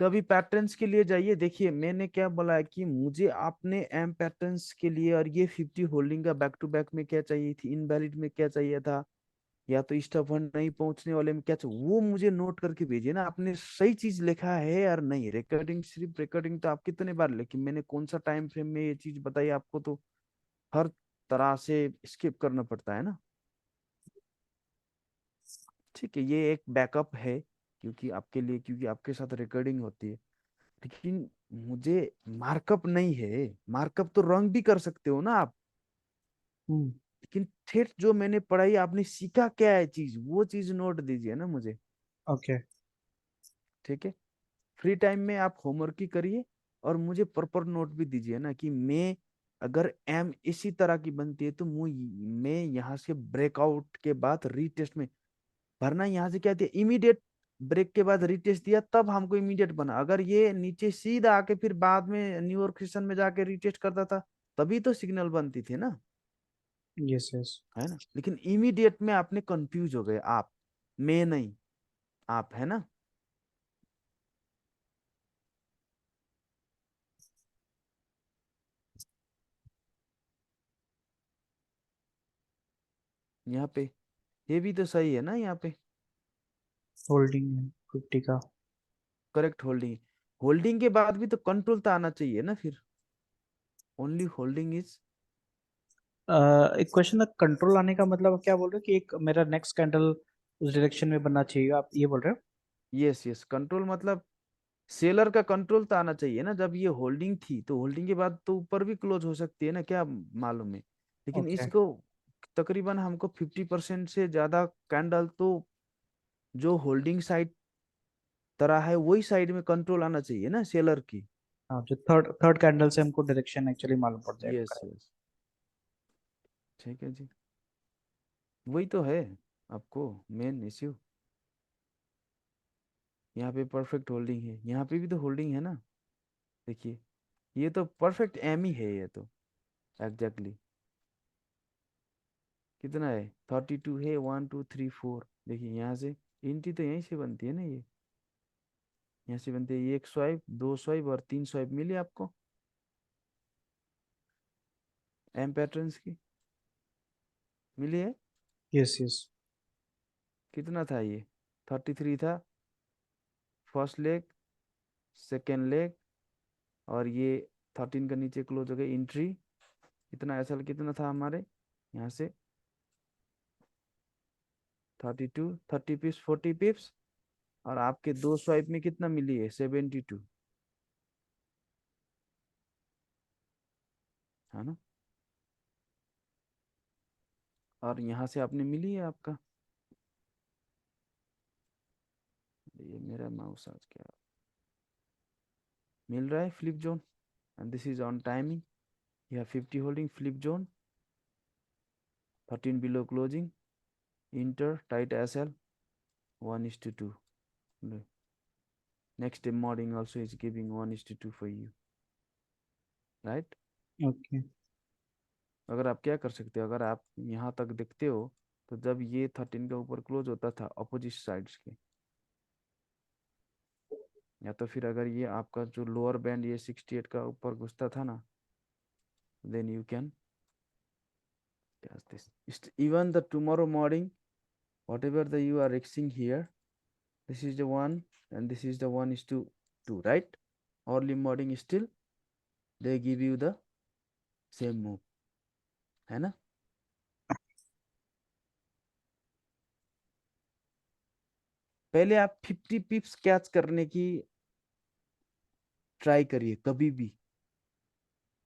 तो अभी पैटर्न्स के लिए जाइए, देखिए मैंने क्या बोला है कि मुझे आपने एम पैटर्न्स के लिए और ये 50 होल्डिंग का बैक टू बैक में क्या चाहिए थी, इनवैलिड में क्या चाहिए था, या तो स्टॉप फंड नहीं पहुंचने वाले में क्या चाहिए, वो मुझे नोट करके भेजिए ना, आपने सही चीज लिखा है यार, नहीं रिकॉर्डिंग, सिर्फ रिकॉर्डिंग तो आप कितने बार लिखी, मैंने कौन सा टाइम फ्रेम में ये चीज बताई आपको, तो हर तरह से स्किप करना पड़ता है ना। ठीक है, ये एक बैकअप है, क्योंकि आपके लिए, क्योंकि आपके साथ रिकॉर्डिंग होती है। लेकिन मुझे मार्कअप नहीं है, मार्कअप तो रंग भी कर सकते हो ना आप, हम्म। लेकिन ठेठ जो मैंने पढ़ाई, आपने सीखा क्या है चीज, वो चीज नोट दीजिए ना मुझे। ओके। ठीक है, फ्री टाइम में आप होमवर्क ही करिए, और मुझे प्रॉपर नोट भी दीजिए ना, कि मैं अगर एम इसी तरह की बनती है तो मैं यहाँ से ब्रेकआउट के बाद रीटेस्ट में भरना, यहाँ से क्या दिया, इमीडिएट ब्रेक के बाद रीटेस्ट दिया, तब हमको इमीडिएट बना, अगर ये नीचे सीधा आके फिर बाद में न्यू यॉर्क क्रिश्चियन में जाके रीटेस्ट करता था, तभी तो सिग्नल बनती थी ना, यस, यस। है ना। लेकिन इमीडिएट में आपने कंफ्यूज हो गए आप, मैं नहीं, आप, है ना। यहाँ पे ये भी तो सही है ना, यहाँ पे होल्डिंग है 50 का। करेक्ट होल्डिंग, होल्डिंग के बाद भी तो कंट्रोल तो आना चाहिए ना फिर, ओनली होल्डिंग इज, एक क्वेश्चन, कंट्रोल आने का मतलब आप क्या बोल रहे हो कि एक मेरा नेक्स्ट कैंडल उस डायरेक्शन में बनना चाहिए, आप ये बोल रहे हो? यस यस, कंट्रोल मतलब सेलर का कंट्रोल तो आना चाहिए ना, जब ये होल्डिंग थी तो होल्डिंग के बाद तो ऊपर भी क्लोज हो सकती है ना, क्या मालूम है। लेकिन ओके। इसको तकरीबन हमको 50% से ज्यादा कैंडल तो जो होल्डिंग साइड तरह है वही साइड में कंट्रोल आना चाहिए ना सेलर की। हाँ, जो थर्ड थर्ड कैंडल से हमको डायरेक्शन एक्चुअली मालूम पड़ जाएगा, यस करेक्ट। यस, ठीक है जी, वही तो है आपको मेन इश्यू। यहाँ पे परफेक्ट होल्डिंग है, यहाँ पे भी तो होल्डिंग है ना, देखिए ये तो परफेक्ट एम ही है, ये तो एग्जैक्टली कितना है, 32 है, 1 2 3 4, देखिए यहाँ से इंटी तो यहीं से बनती है ना, ये यहाँ से बनती है, ये एक स्वाइप, दो स्वाइप और तीन स्वाइप मिली आपको एम पैटर्न्स की, मिली है। Yes, yes. कितना था ये, 33 था फर्स्ट लेग, सेकेंड लेग, और ये 13 का नीचे क्लोज हो गई एंट्री। कितना एसएल कितना था हमारे यहाँ से, 32, 30 पिप्स, 40 पिप्स, और आपके दो स्वाइप में कितना मिली है, 72, है ना। और यहाँ से आपने मिली है आपका, ये मेरा माउस आज क्या मिल रहा है, flip zone, and this is on timing, यह 50 holding flip zone, 13 below closing, inter tight S L, 1:2, next day morning also is giving 1:2 for you, right। Okay. अगर आप क्या कर सकते हो, अगर आप यहाँ तक देखते हो, तो जब ये 13 का ऊपर क्लोज होता था अपोजिट साइड्स के, या तो फिर अगर ये आपका जो लोअर बैंड ये 68 का ऊपर घुसता था ना, then you can, yes, this even the tomorrow morning whatever the you are xing here, this is the one and this is the 1:2, right? Early morning still they give you the same move, है ना? पहले आप 50 पिप्स catch करने की try करिए कभी भी.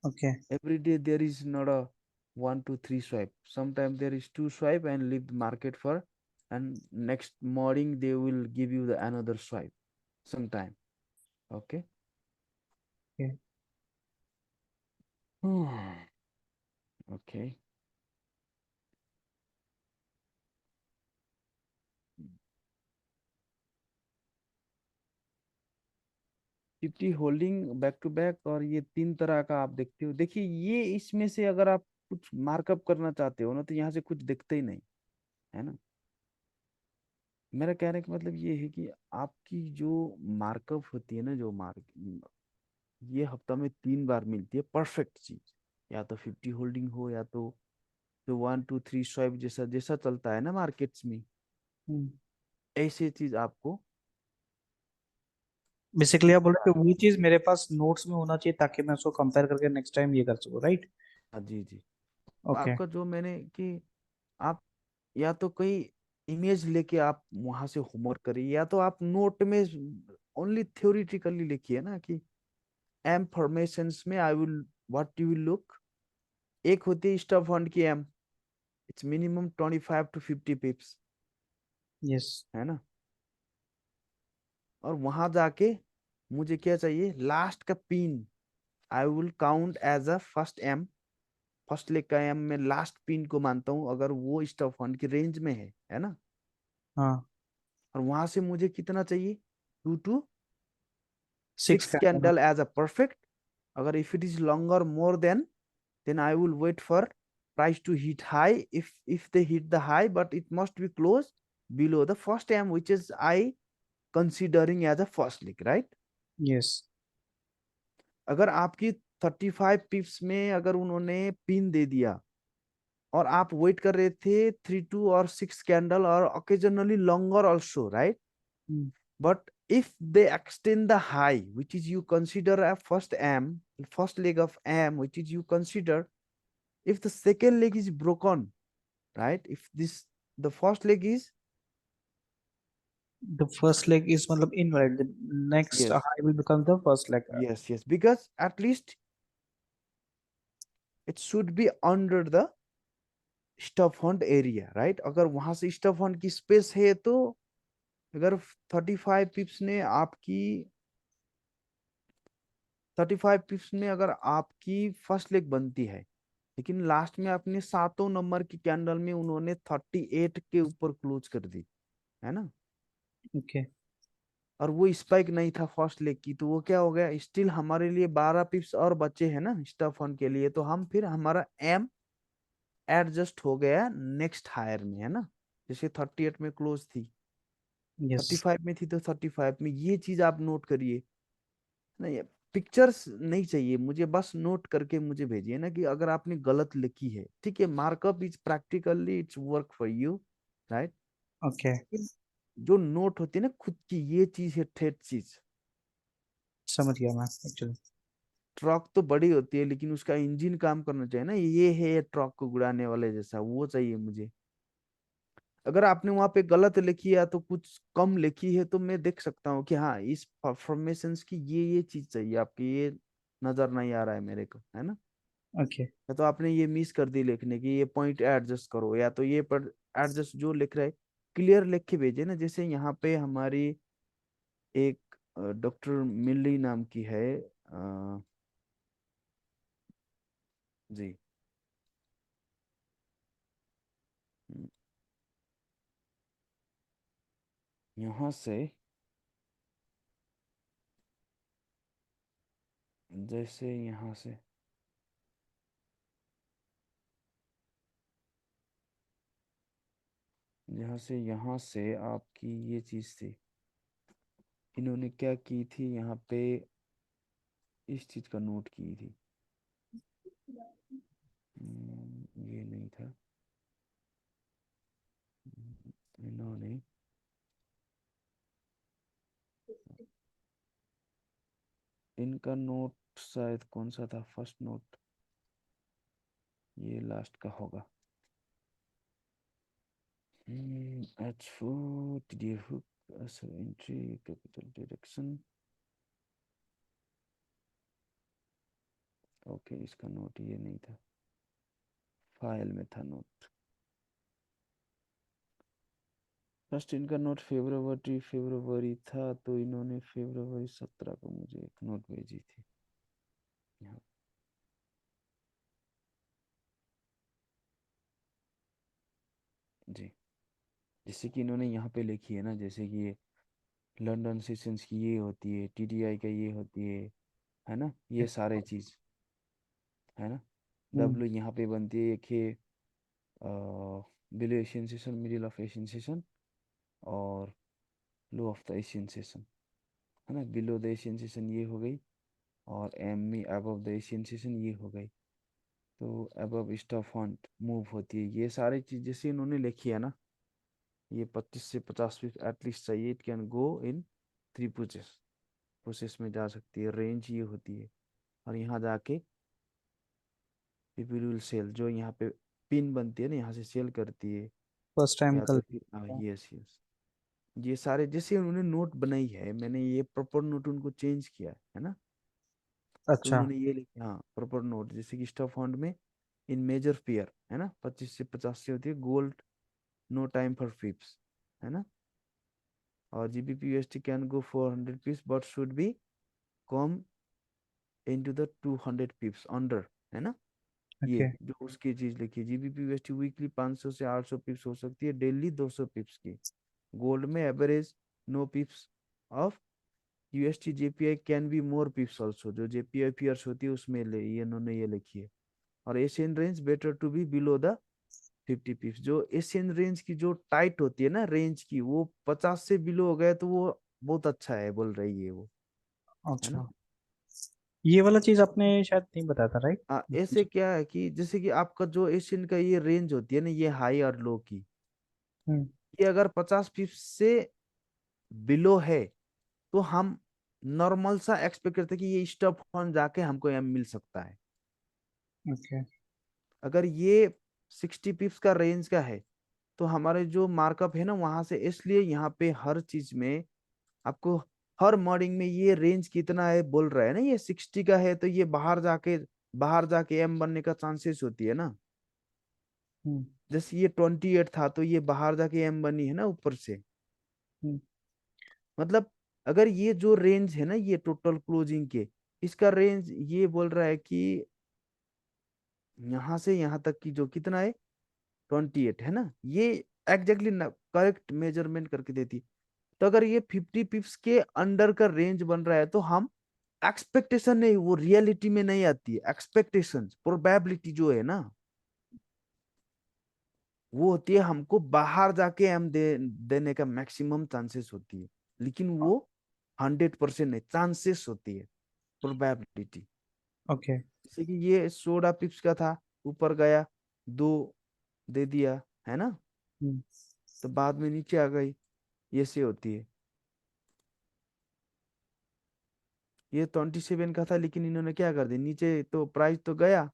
Okay. Every day there is not a 1 2 3 swipe. Sometimes there is 2 swipe and leave the market for, and next morning they will give you the another swipe sometime. Okay. Okay. Okay. 50 holding back to back, और ये 3 तरह का आप देखते हो. देखिए ये इसमें से अगर आप कुछ मार्कअप करना चाहते हो ना तो यहाँ से कुछ दिखते ही नहीं, है ना? मेरा कहने का मतलब ये है कि आपकी जो मार्कअप होती है ना, जो मार्क, ये हफ्ता में 3 बार मिलती है परफेक्ट चीज. या तो 50 होल्डिंग हो, या तो जो 1 2 3 स्वाइप जैसा जैसा चलता है ना मार्केट्स में, ऐसे चीज आपको. बेसिकली आप बोल रहे हो कि वही चीज मेरे पास नोट्स में होना चाहिए ताकि मैं उसको कंपेयर करके नेक्स्ट टाइम ये कर सकूं, राइट? हाँ जी जी. ओके. आपका जो मैंने कि आप या तो कोई इमेज लेके आप वहां से होमवर्क करिए, या तो आप नोट में ओनली थ्योरेटिकली लिखिए ना कि एम फॉर्मेशंस में I will what you will look. एक होती है स्टॉप फंड की M, it's minimum 25 to 50 pips, yes. है ना? और वहां जाके मुझे क्या चाहिए, लास्ट का pin I will count as a first M. First leg का एम मैं लास्ट पिन को मानता हूँ अगर वो स्टॉप फंड की रेंज में है ना? हाँ. और वहां से मुझे कितना चाहिए, 2 to 6 6 का. candle as a perfect. अगर if it is longer more than, then I will wait for price to hit high. If they hit the high, but it must be close below the first M, which is I considering as a first lick, right? Yes. अगर आपकी 35 पिप्स में अगर उन्होंने pin दे दिया और आप wait कर रहे थे 3 2 और 6 कैंडल और occasionally longer also, right? But if they extend the high, which is you consider a first M, first leg of M, which is you consider, if the second leg is broken, right? If this the first leg is, The first leg is मतलब invalid. The next yes, high will become the first leg. yes, because at least it should be under the stop fund area, right? अगर वहां से stop fund की space है तो अगर 35 पिप्स ने आपकी 35 पिप्स में अगर आपकी फर्स्ट लेग बनती है, लेकिन लास्ट में अपने सातों नंबर की कैंडल में उन्होंने 38 के ऊपर क्लोज कर दी, है ना? ओके. और वो स्पाइक नहीं था फर्स्ट लेग की, तो वो क्या हो गया, स्टिल हमारे लिए 12 पिप्स और बचे हैं ना स्टॉप फंड के लिए, तो हम फिर हमारा एम एडजस्ट हो गया नेक्स्ट हायर में, है ना? जैसे 38 में क्लोज थी, यस. 35 में थी तो 35 में. ये चीज आप नोट करिए. नहीं, पिक्चर्स नहीं चाहिए मुझे, बस नोट करके मुझे भेजिए ना कि अगर आपने गलत लिखी है, ठीक है, markup is practically it's work for you, right? Okay. जो नोट होती है ना खुद की, ये चीज है ठेठ चीज. समझ गया मैं एक्चुअली. ट्रक तो बड़ी होती है लेकिन उसका इंजन काम करना चाहिए ना, ये है ये ट्रक को गुड़ाने वाले जैसा, वो चाहिए मुझे. अगर आपने वहां पे गलत लिखी है या तो कुछ कम लिखी है तो मैं देख सकता हूँ कि हाँ इस परफॉर्मेशंस की ये चीज चाहिए आपकी, ये नजर नहीं आ रहा है मेरे को, है ना? ओके. या तो आपने ये मिस कर दी लिखने की, ये पॉइंट एडजस्ट करो, या तो ये पर एडजस्ट जो लिख रहे क्लियर लिख के भेजे ना. जैसे यहाँ पे हमारी एक डॉक्टर मिल्ली नाम की है, जी, यहाँ से जैसे यहाँ से यहाँ से आपकी ये चीज थी, इन्होंने क्या की थी यहाँ पे, इस चीज का नोट की थी. ये नहीं था. इनका नोट शायद कौन सा था, फर्स्ट नोट, ये लास्ट का होगा। H4 TDF hook as entry capital direction। Okay, इसका नोट ये नहीं था, फाइल में था नोट। फर्स्ट इनका नोट फेब्रुवरी था, तो इन्होंने फेब्रुवरी 17 को मुझे एक नोट भेजी थी यहाँ। जी, जैसे कि इन्होंने यहाँ पे लिखी है ना, जैसे कि ये लंदन सेशंस की ये होती है, टीडीआई का ये होती है ना, ये सारे चीज है ना। हम्म। डब्ल्यू यहाँ पे बनती है, एक है below Asian session, middle of Asian session, और लो ऑफ द एशियन सेशन, है ना। बिलो द एशियन सेशन ये हो गई, और एम में अबव द एशियन सेशन ये हो गई। तो अबव स्टॉप फॉन्ट मूव होती है, ये सारी चीज जैसे इन्होंने लिखी है ना, ये 25 से 50 पीस एटलीस्ट चाहिए। It can go in 3 pushes, pushes में जा सकती है, रेंज ये होती है। और यहाँ जाके पीपल विल सेल, जो यहाँ पे पिन बनती है ना, यहाँ से सेल करती है। फर्स्ट टाइम या कल। तो फिर यस यस, ये सारे जैसे उन्होंने नोट बनाई है, मैंने ये प्रॉपर नोट उनको चेंज किया है ना। तो अच्छा। उन्होंने ये लिखा, हाँ प्रॉपर नोट, जैसे कि स्टॉप फॉन्ट में इन मेजर पेयर है ना, 25 से होती है gold, no time for pips, है ना। और GBP USD can go 400 pips but should be come into the 200 pips under, है ना। ये ओके। जो उसकी चीज लिखी है, जीबीपी यूएसटी वीकली 500 से 800 पिप्स हो सकती है, डेली 200 पिप्स की। गोल्ड में average no pips of UST JPI can be more pips also, जो जेपीआई पियर्स होती है उसमें ले ये इन्होंने ये लिखी है। और Asian range better to be below the 50 pips, जो एशियन रेंज की जो टाइट होती है ना रेंज की, वो 50 से बिलो हो गए तो वो बहुत अच्छा है बोल रही है वो, है ना। अच्छा, ये वाला चीज आपने शायद नहीं बताया था, राइट? ऐसे क्या है कि जैसे कि आपका जो एशियन का ये रेंज होती है ना, ये हाई और लो की, हम्म। ये अगर 50 पिप्स से बिलो है तो हम नॉर्मल सा एक्सपेक्ट करते हैं कि ये स्टॉप फॉन जाके हमको यहाँ मिल सकता है। ओके। अगर ये 60 पिप्स का रेंज का है, तो हमारे जो मार्कअप है ना वहां से, इसलिए यहाँ पे हर चीज में आपको, हर मॉर्निंग में ये रेंज कितना है बोल रहा है ना, ये 60 का है तो ये बाहर जाके एम बनने का चांसेस होती है ना। हम्म। जैसे ये 28 था तो ये बाहर जाके एम बनी है ना ऊपर से। हम्म। मतलब अगर ये जो रेंज है ना, ये टोटल क्लोजिंग के, इसका रेंज ये बोल रहा है कि यहाँ से यहाँ तक की जो कितना है 28 है ना, ये एग्जैक्टली करेक्ट मेजरमेंट करके देती। तो अगर ये 50 पिप्स के अंडर का रेंज बन रहा है तो हम एक्सपेक्टेशन नहीं, वो रियलिटी में नहीं आती है, एक्सपेक्टेशन प्रोबेबिलिटी जो है ना, वो होती है हमको बाहर जाके हम देने का मैक्सिमम चांसेस होती है। लेकिन वो 100% नहीं, चांसेस होती है, प्रोबेबिलिटी। ओके। जैसे कि ये 16 पिप्स का था, ऊपर गया, दो दे दिया, है ना, हम्म। तो बाद में नीचे आ गई, ये से होती है। ये 27 का था, लेकिन इन्होंने क्या कर दिया, नीचे तो प्राइस तो गया,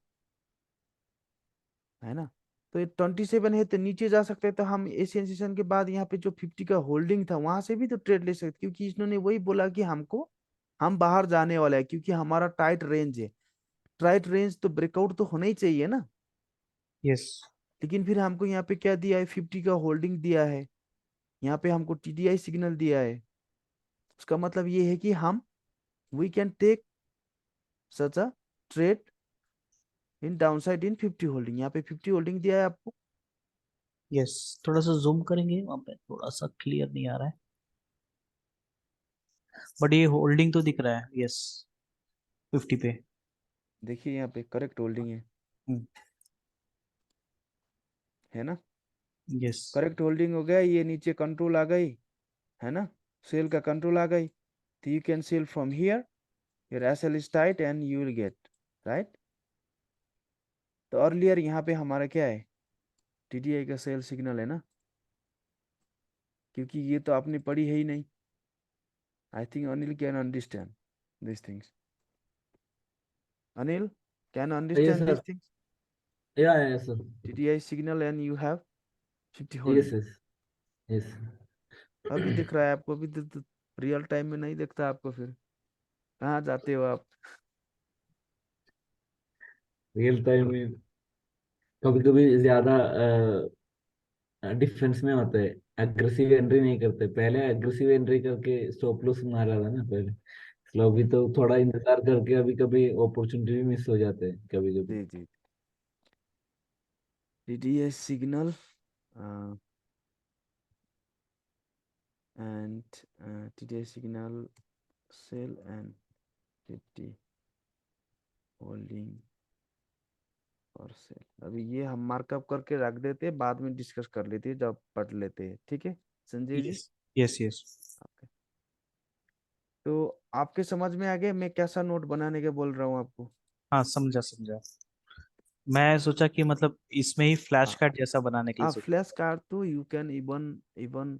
है ना। तो ये 27 है तो नीचे जा सकते हैं, तो हम एशियन सेशन के बाद यहाँ पे जो 50 का होल्डिंग था वहां से भी तो ट्रेड ले सकते, क्योंकि इन्होंने वही बोला कि हमको, हम बाहर जाने वाला है क्योंकि हमारा टाइट रेंज है। टाइट रेंज तो ब्रेकआउट तो होना ही चाहिए ना। यस। लेकिन फिर हमको यहाँ पे क्या दिया है, 50 का होल्डिंग दिया है, यहाँ पे हमको टीडीआई सिग्नल दिया है। उसका मतलब ये है कि हम, we can take such a trade in downside in 50 holding, यहाँ पे 50 होल्डिंग दिया है आपको। यस, थोड़ा सा जूम करेंगे, वहां पे थोड़ा सा क्लियर नहीं आ रहा है, बट ये होल्डिंग तो दिख रहा है, यस, 50 पे। देखिए यहाँ पे करेक्ट होल्डिंग हम्म। है ना। यस। करेक्ट होल्डिंग हो गया, ये नीचे कंट्रोल आ गई, है ना, सेल का कंट्रोल आ गई, तो you can sell from here, your SL is tight and you will get right. तो अर्लियर यहाँ पे हमारा क्या है, टीडीआई का सेल सिग्नल है ना, क्योंकि ये तो आपने पढ़ी है ही नहीं। I think Anil can understand this things. Anil, can you Yes, understand these sir. things? Yeah, yes, sir. TDI signal and you have 50 Yes, holding. yes, yes. अभी दिख रहा है आपको? अभी तो रियल टाइम में नहीं दिखता आपको, फिर कहाँ जाते हो आप? रियल टाइम में कभी कभी ज्यादा डिफेंस में होते हैं, एग्रेसिव एंट्री नहीं करते। पहले एग्रेसिव एंट्री करके स्टॉप लॉस मारा था ना पहले, इसलिए अभी तो थोड़ा इंतजार करके अभी कभी अपॉर्चुनिटी भी मिस हो जाते हैं कभी कभी। जी जी। TDI signal and TDI signal sell and 50 holding और सेल। अभी ये हम मार्कअप करके रख देते हैं, बाद में डिस्कस कर लेते हैं जब पढ़ लेते हैं, ठीक है Sanjay ji? Yes yes yes. Okay. तो आपके समझ में आ गया मैं कैसा नोट बनाने के बोल रहा हूँ आपको? हाँ समझा समझा। मैं सोचा कि मतलब इसमें ही फ्लैश हाँ कार्ड जैसा बनाने के लिए हाँ, सोचा। फ्लैश कार्ड तो you can even even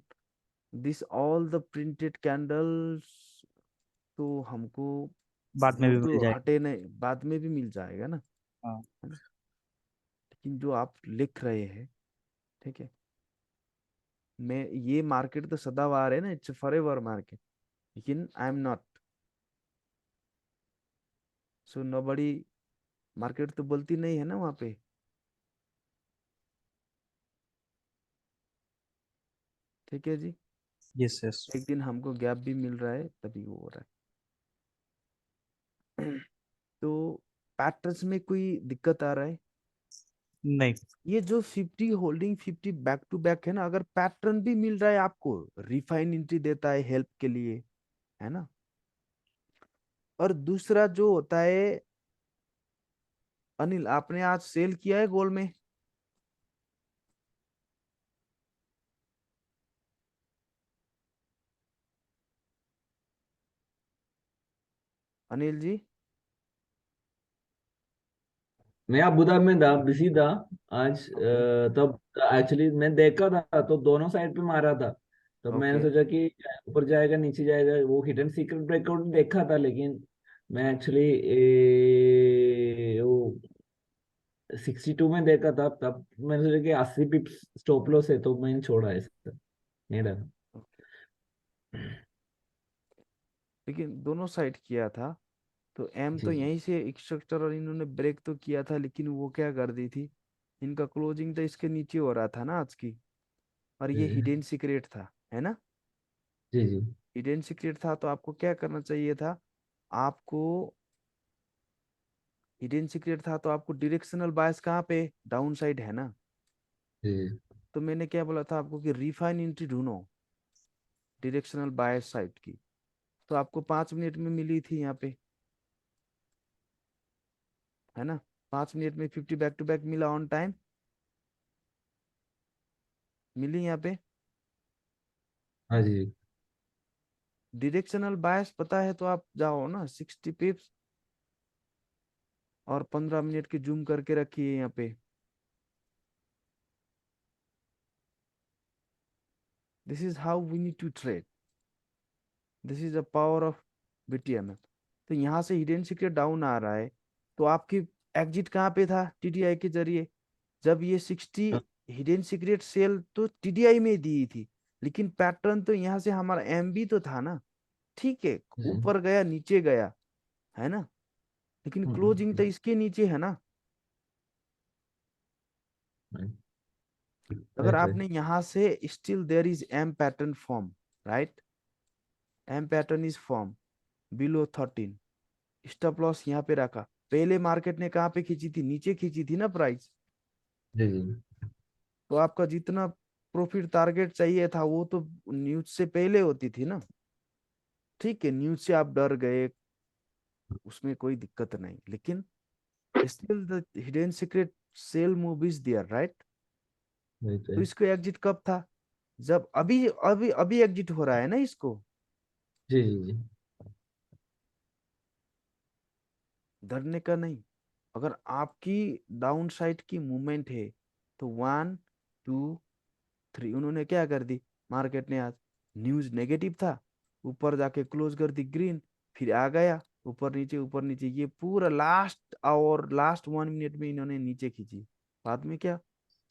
this all the printed candles तो हमको बाद में वो भी तो मिल जाएगा। हटे नहीं, बाद में भी मिल जाएगा ना, हाँ। है ना? लेकिन जो आप लिख रहे हैं, ठीक है, मैं ये मार्केट तो सदाबहार है ना, इट्स फॉरएवर मार्केट, लेकिन I am not, so nobody, market तो बोलती नहीं है ना वहां पे, ठीक है जी? Yes yes. एक दिन हमको गैप भी मिल रहा है तभी वो हो रहा है। तो पैटर्न्स में कोई दिक्कत आ रहा है? नहीं। ये जो 50 होल्डिंग 50 बैक टू बैक है ना, अगर पैटर्न भी मिल रहा है आपको, रिफाइन एंट्री देता है हेल्प के लिए, है ना? और दूसरा जो होता है, अनिल आपने आज सेल किया है गोल्ड में? अनिल जी? मैं अबू धाबी में था, बिजी था आज। ओके तब एक्चुअली मैं देखा था तो दोनों साइड पे मारा था। तब मैंने ओके सोचा कि ऊपर जाएगा नीचे जाएगा, वो हिडन सीक्रेट ब्रेकआउट देखा था। लेकिन मैं एक्चुअली वो 62 में देखा था। तब मैंने सोचा कि 80 पिप्स स्टॉप लॉस है, तो मैंने छोड़ा ऐसा नहीं डाला। ओके। लेकिन दोनों साइड किया था, तो एम जी तो जी यहीं से स्ट्रक्चर और इन्होंने ब्रेक तो किया था, लेकिन वो क्या कर दी थी, इनका क्लोजिंग तो इसके नीचे हो रहा था ना आज की, और ये जी हिडन सीक्रेट था, है ना? जी जी हिडन सीक्रेट था तो आपको क्या करना चाहिए था? आपको हिडन सीक्रेट था तो आपको डायरेक्शनल बायस कहाँ पे, डाउन साइड है ना? जी जी तो मैंने क्या बोला था आपको कि रिफाइन एंट्री ढूंढो डायरेक्शनल बायस साइड की, तो आपको 5 मिनट में मिली थी यहाँ पे, है ना? 5 मिनट में 50 बैक टू बैक मिला ऑन टाइम, मिली यहाँ पे। हाँ जी डायरेक्शनल बायस पता है तो आप जाओ ना 60 पिप्स और 15 मिनट की जूम करके रखिए यहाँ पे। This is how we need to trade, this is the power of BTMF। तो यहाँ से हिडन सीक्रेट डाउन आ रहा है, तो आपकी एग्जिट कहाँ पे था? TDI के जरिए। जब ये 60 हिडन सीक्रेट सेल तो TDI में दी थी, लेकिन पैटर्न तो यहाँ से हमारा MB तो था ना, ठीक है, जी। ऊपर गया नीचे गया, है ना? लेकिन क्लोजिंग तो इसके नीचे है ना। अगर राइट राइट। आपने यहाँ से still there is M pattern form, right, M pattern is form below 13, stop loss यहाँ पे रखा, पहले मार्केट ने कहाँ पे खींची थी? नीचे खींची थी ना प्राइस, जी जी तो आपका जितना प्रॉफिट टारगेट चाहिए था वो तो न्यूज से पहले होती थी ना, ठीक है, न्यूज से आप डर गए, उसमें कोई दिक्कत नहीं, लेकिन still the hidden secret sell move is there, right? Right तो राइट। इसको एग्जिट कब था? जब अभी अभी अभी एग्जिट हो रहा है ना इसको, जी जी जी डरने का नहीं। अगर आपकी डाउन साइड की मूवमेंट है तो 1 2 3, उन्होंने क्या कर दी, मार्केट ने आज, न्यूज नेगेटिव था, ऊपर जाके क्लोज कर दी ग्रीन, फिर आ गया, ऊपर नीचे, ये पूरा लास्ट और लास्ट 1 मिनट में इन्होंने नीचे खींची। बाद में क्या,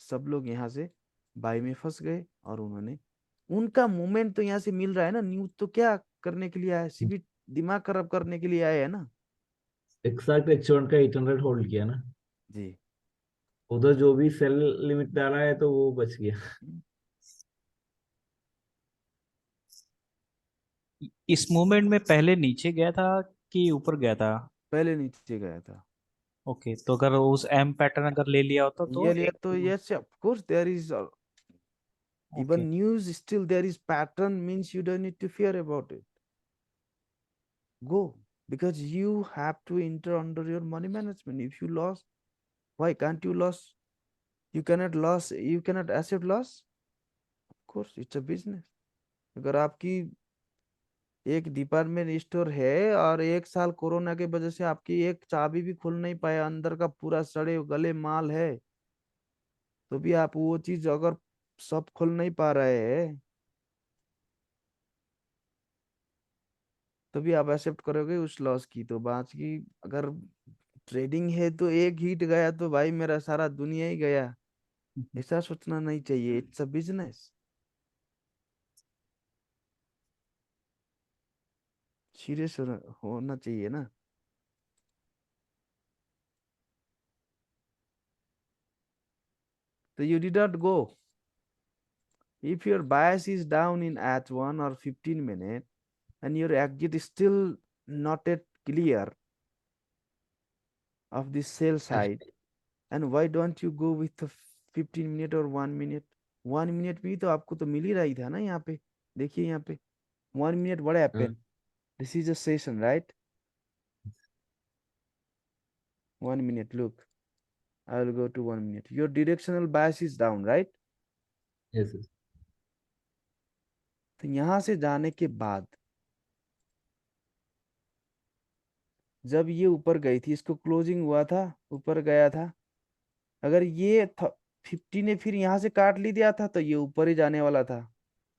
सब लोग यहाँ से बाई में फंस गए, और उन्होंने, उनका मूवमेंट तो यहाँ से मिल रहा है ना, न्यूज तो क्या करने के लिए आया, सिर्फ दिमाग खराब करने के लिए आया है ना। एक्सैक्ट H1 का 800 होल्ड किया ना। जी। उधर जो भी सेल लिमिट डाला है तो वो बच गया। इस मूवमेंट में पहले नीचे गया था कि ऊपर गया था? पहले नीचे गया था। ओके, तो अगर उस एम पैटर्न अगर ले लिया होता तो ये लिया एक। तो, yes of course there is, even okay. news still there is pattern, means you don't need to fear about it. Go, because you have to enter under your money management. If you lost, why can't you lose? You cannot lose, you cannot accept loss. Of course it's a business. अगर आपकी एक department store है और 1 साल corona के वजह से आपकी एक चाबी भी खुल नहीं पाया, अंदर का पूरा सड़े गले माल है, तो भी आप वो चीज अगर सब खुल नहीं पा रहे हैं, तभी आप एक्सेप्ट करोगे उस लॉस की। तो बाकी अगर ट्रेडिंग है तो एक हिट गया तो भाई मेरा सारा दुनिया ही गया, ऐसा सोचना नहीं चाहिए। इट्स अ बिजनेस, सीरियस होना चाहिए ना। तो you did not go, if your bias is down in at 1 or 15 minute and your exit is still not yet clear of the sell side, Actually, and why don't you go with the 15 minute or 1 minute? 1 minute भी तो आपको तो मिल ही रही था ना यहाँ पे। देखिए यहाँ पे 1 मिनट, what हाँ, happened? This is a session, right? 1 minute, look, I will go to 1 minute. Your directional bias is down, right? yes, yes. तो यहाँ से जाने के बाद जब ये ऊपर गई थी, इसको क्लोजिंग हुआ था, ऊपर गया था, अगर ये 50 ने फिर यहाँ से काट ली दिया था तो ये ऊपर ही जाने वाला था।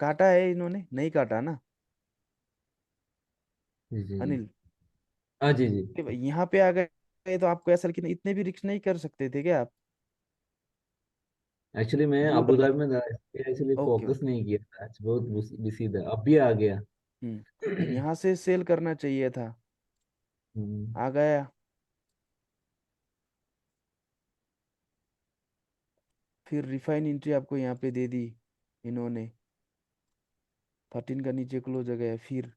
काटा है इन्होंने? नहीं काटा ना जी जी जी। अनिल। हाँ जी जी। कि भाई यहाँ पे आ गए तो आपको ऐसा, लेकिन इतने भी रिस्क नहीं कर सकते थे क्या आप? एक्चुअली मैं जो अबू धाबी में था, एक्चुअली ओके फोकस ओके। नहीं किया था आज, बहुत बिजी था, अब भी आ गया। तो यहाँ से सेल करना चाहिए था, हम्म, आ गया। फिर रिफाइन एंट्री आपको यहाँ पे दे दी इन्होंने, 13 का नीचे क्लोज हो गया। फिर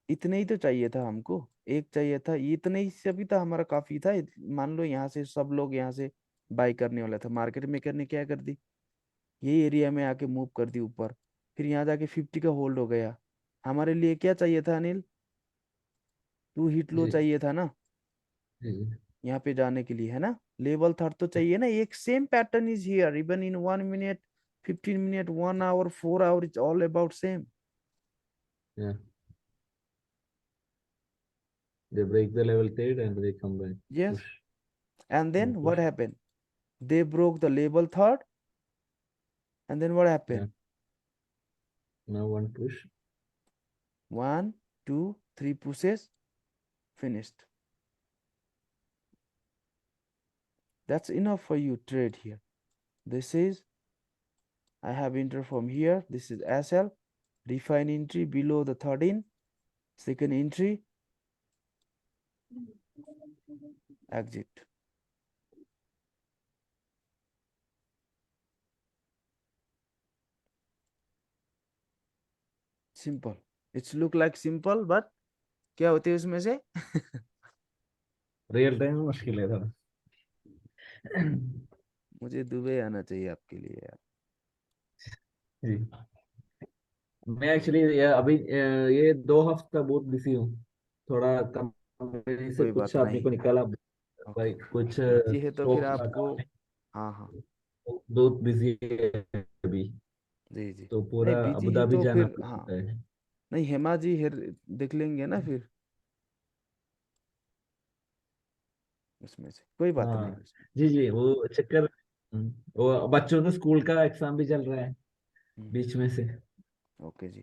इतने ही तो चाहिए था हमको, एक चाहिए था, इतने ही से भी तो हमारा काफी था। मान लो यहाँ से सब लोग यहाँ से बाई करने वाला था, मार्केट मेकर ने क्या कर दी, यही एरिया में आके मूव कर दी ऊपर, फिर यहाँ जाके 50 का होल्ड हो गया। हमारे लिए क्या चाहिए था अनिल? 2 हिट लो जी चाहिए था ना, जी जी। यहाँ पे जाने के लिए, है ना। लेवल थर्ड तो चाहिए ना। एक same pattern is here even in 1 minute, 15 minute, 1 hour, 4 hour, it's all about same. Yeah, they break the level third and they come back, yes, push, and then one what push. Happened? They broke the level third, and then what Yeah, happened? now one push. 1 2 3 pushes, finished. That's enough for you trade here. This is, I have enter from here, this is SL, refine entry below the 13, second entry, exit. Simple. It's look like simple, but क्या होते है उसमें से? Real time में मुश्किल है थोड़ा। मुझे दुबई आना चाहिए आपके लिए यार। जी। मैं एक्चुअली ये अभी ये 2 हफ्ता बहुत बिजी हूँ, थोड़ा कंपनी से कोई कुछ बात अपने नहीं। को निकाला, ओके भाई ओके, कुछ बिजी है तो फिर स्टॉक का आपको, काम है, हाँ हाँ, बहुत बिजी है अभी, जी जी। तो नहीं पूरा बिजी अबू है धाबी तो जाना फिर हाँ, पड़ता है। नहीं हेमा जी देख लेंगे ना फिर उसमें से, कोई बात नहीं हाँ उसमें। जी जी, वो चक्कर, वो बच्चों का स्कूल का एग्जाम भी चल रहा है हम्म, बीच में से। ओके जी।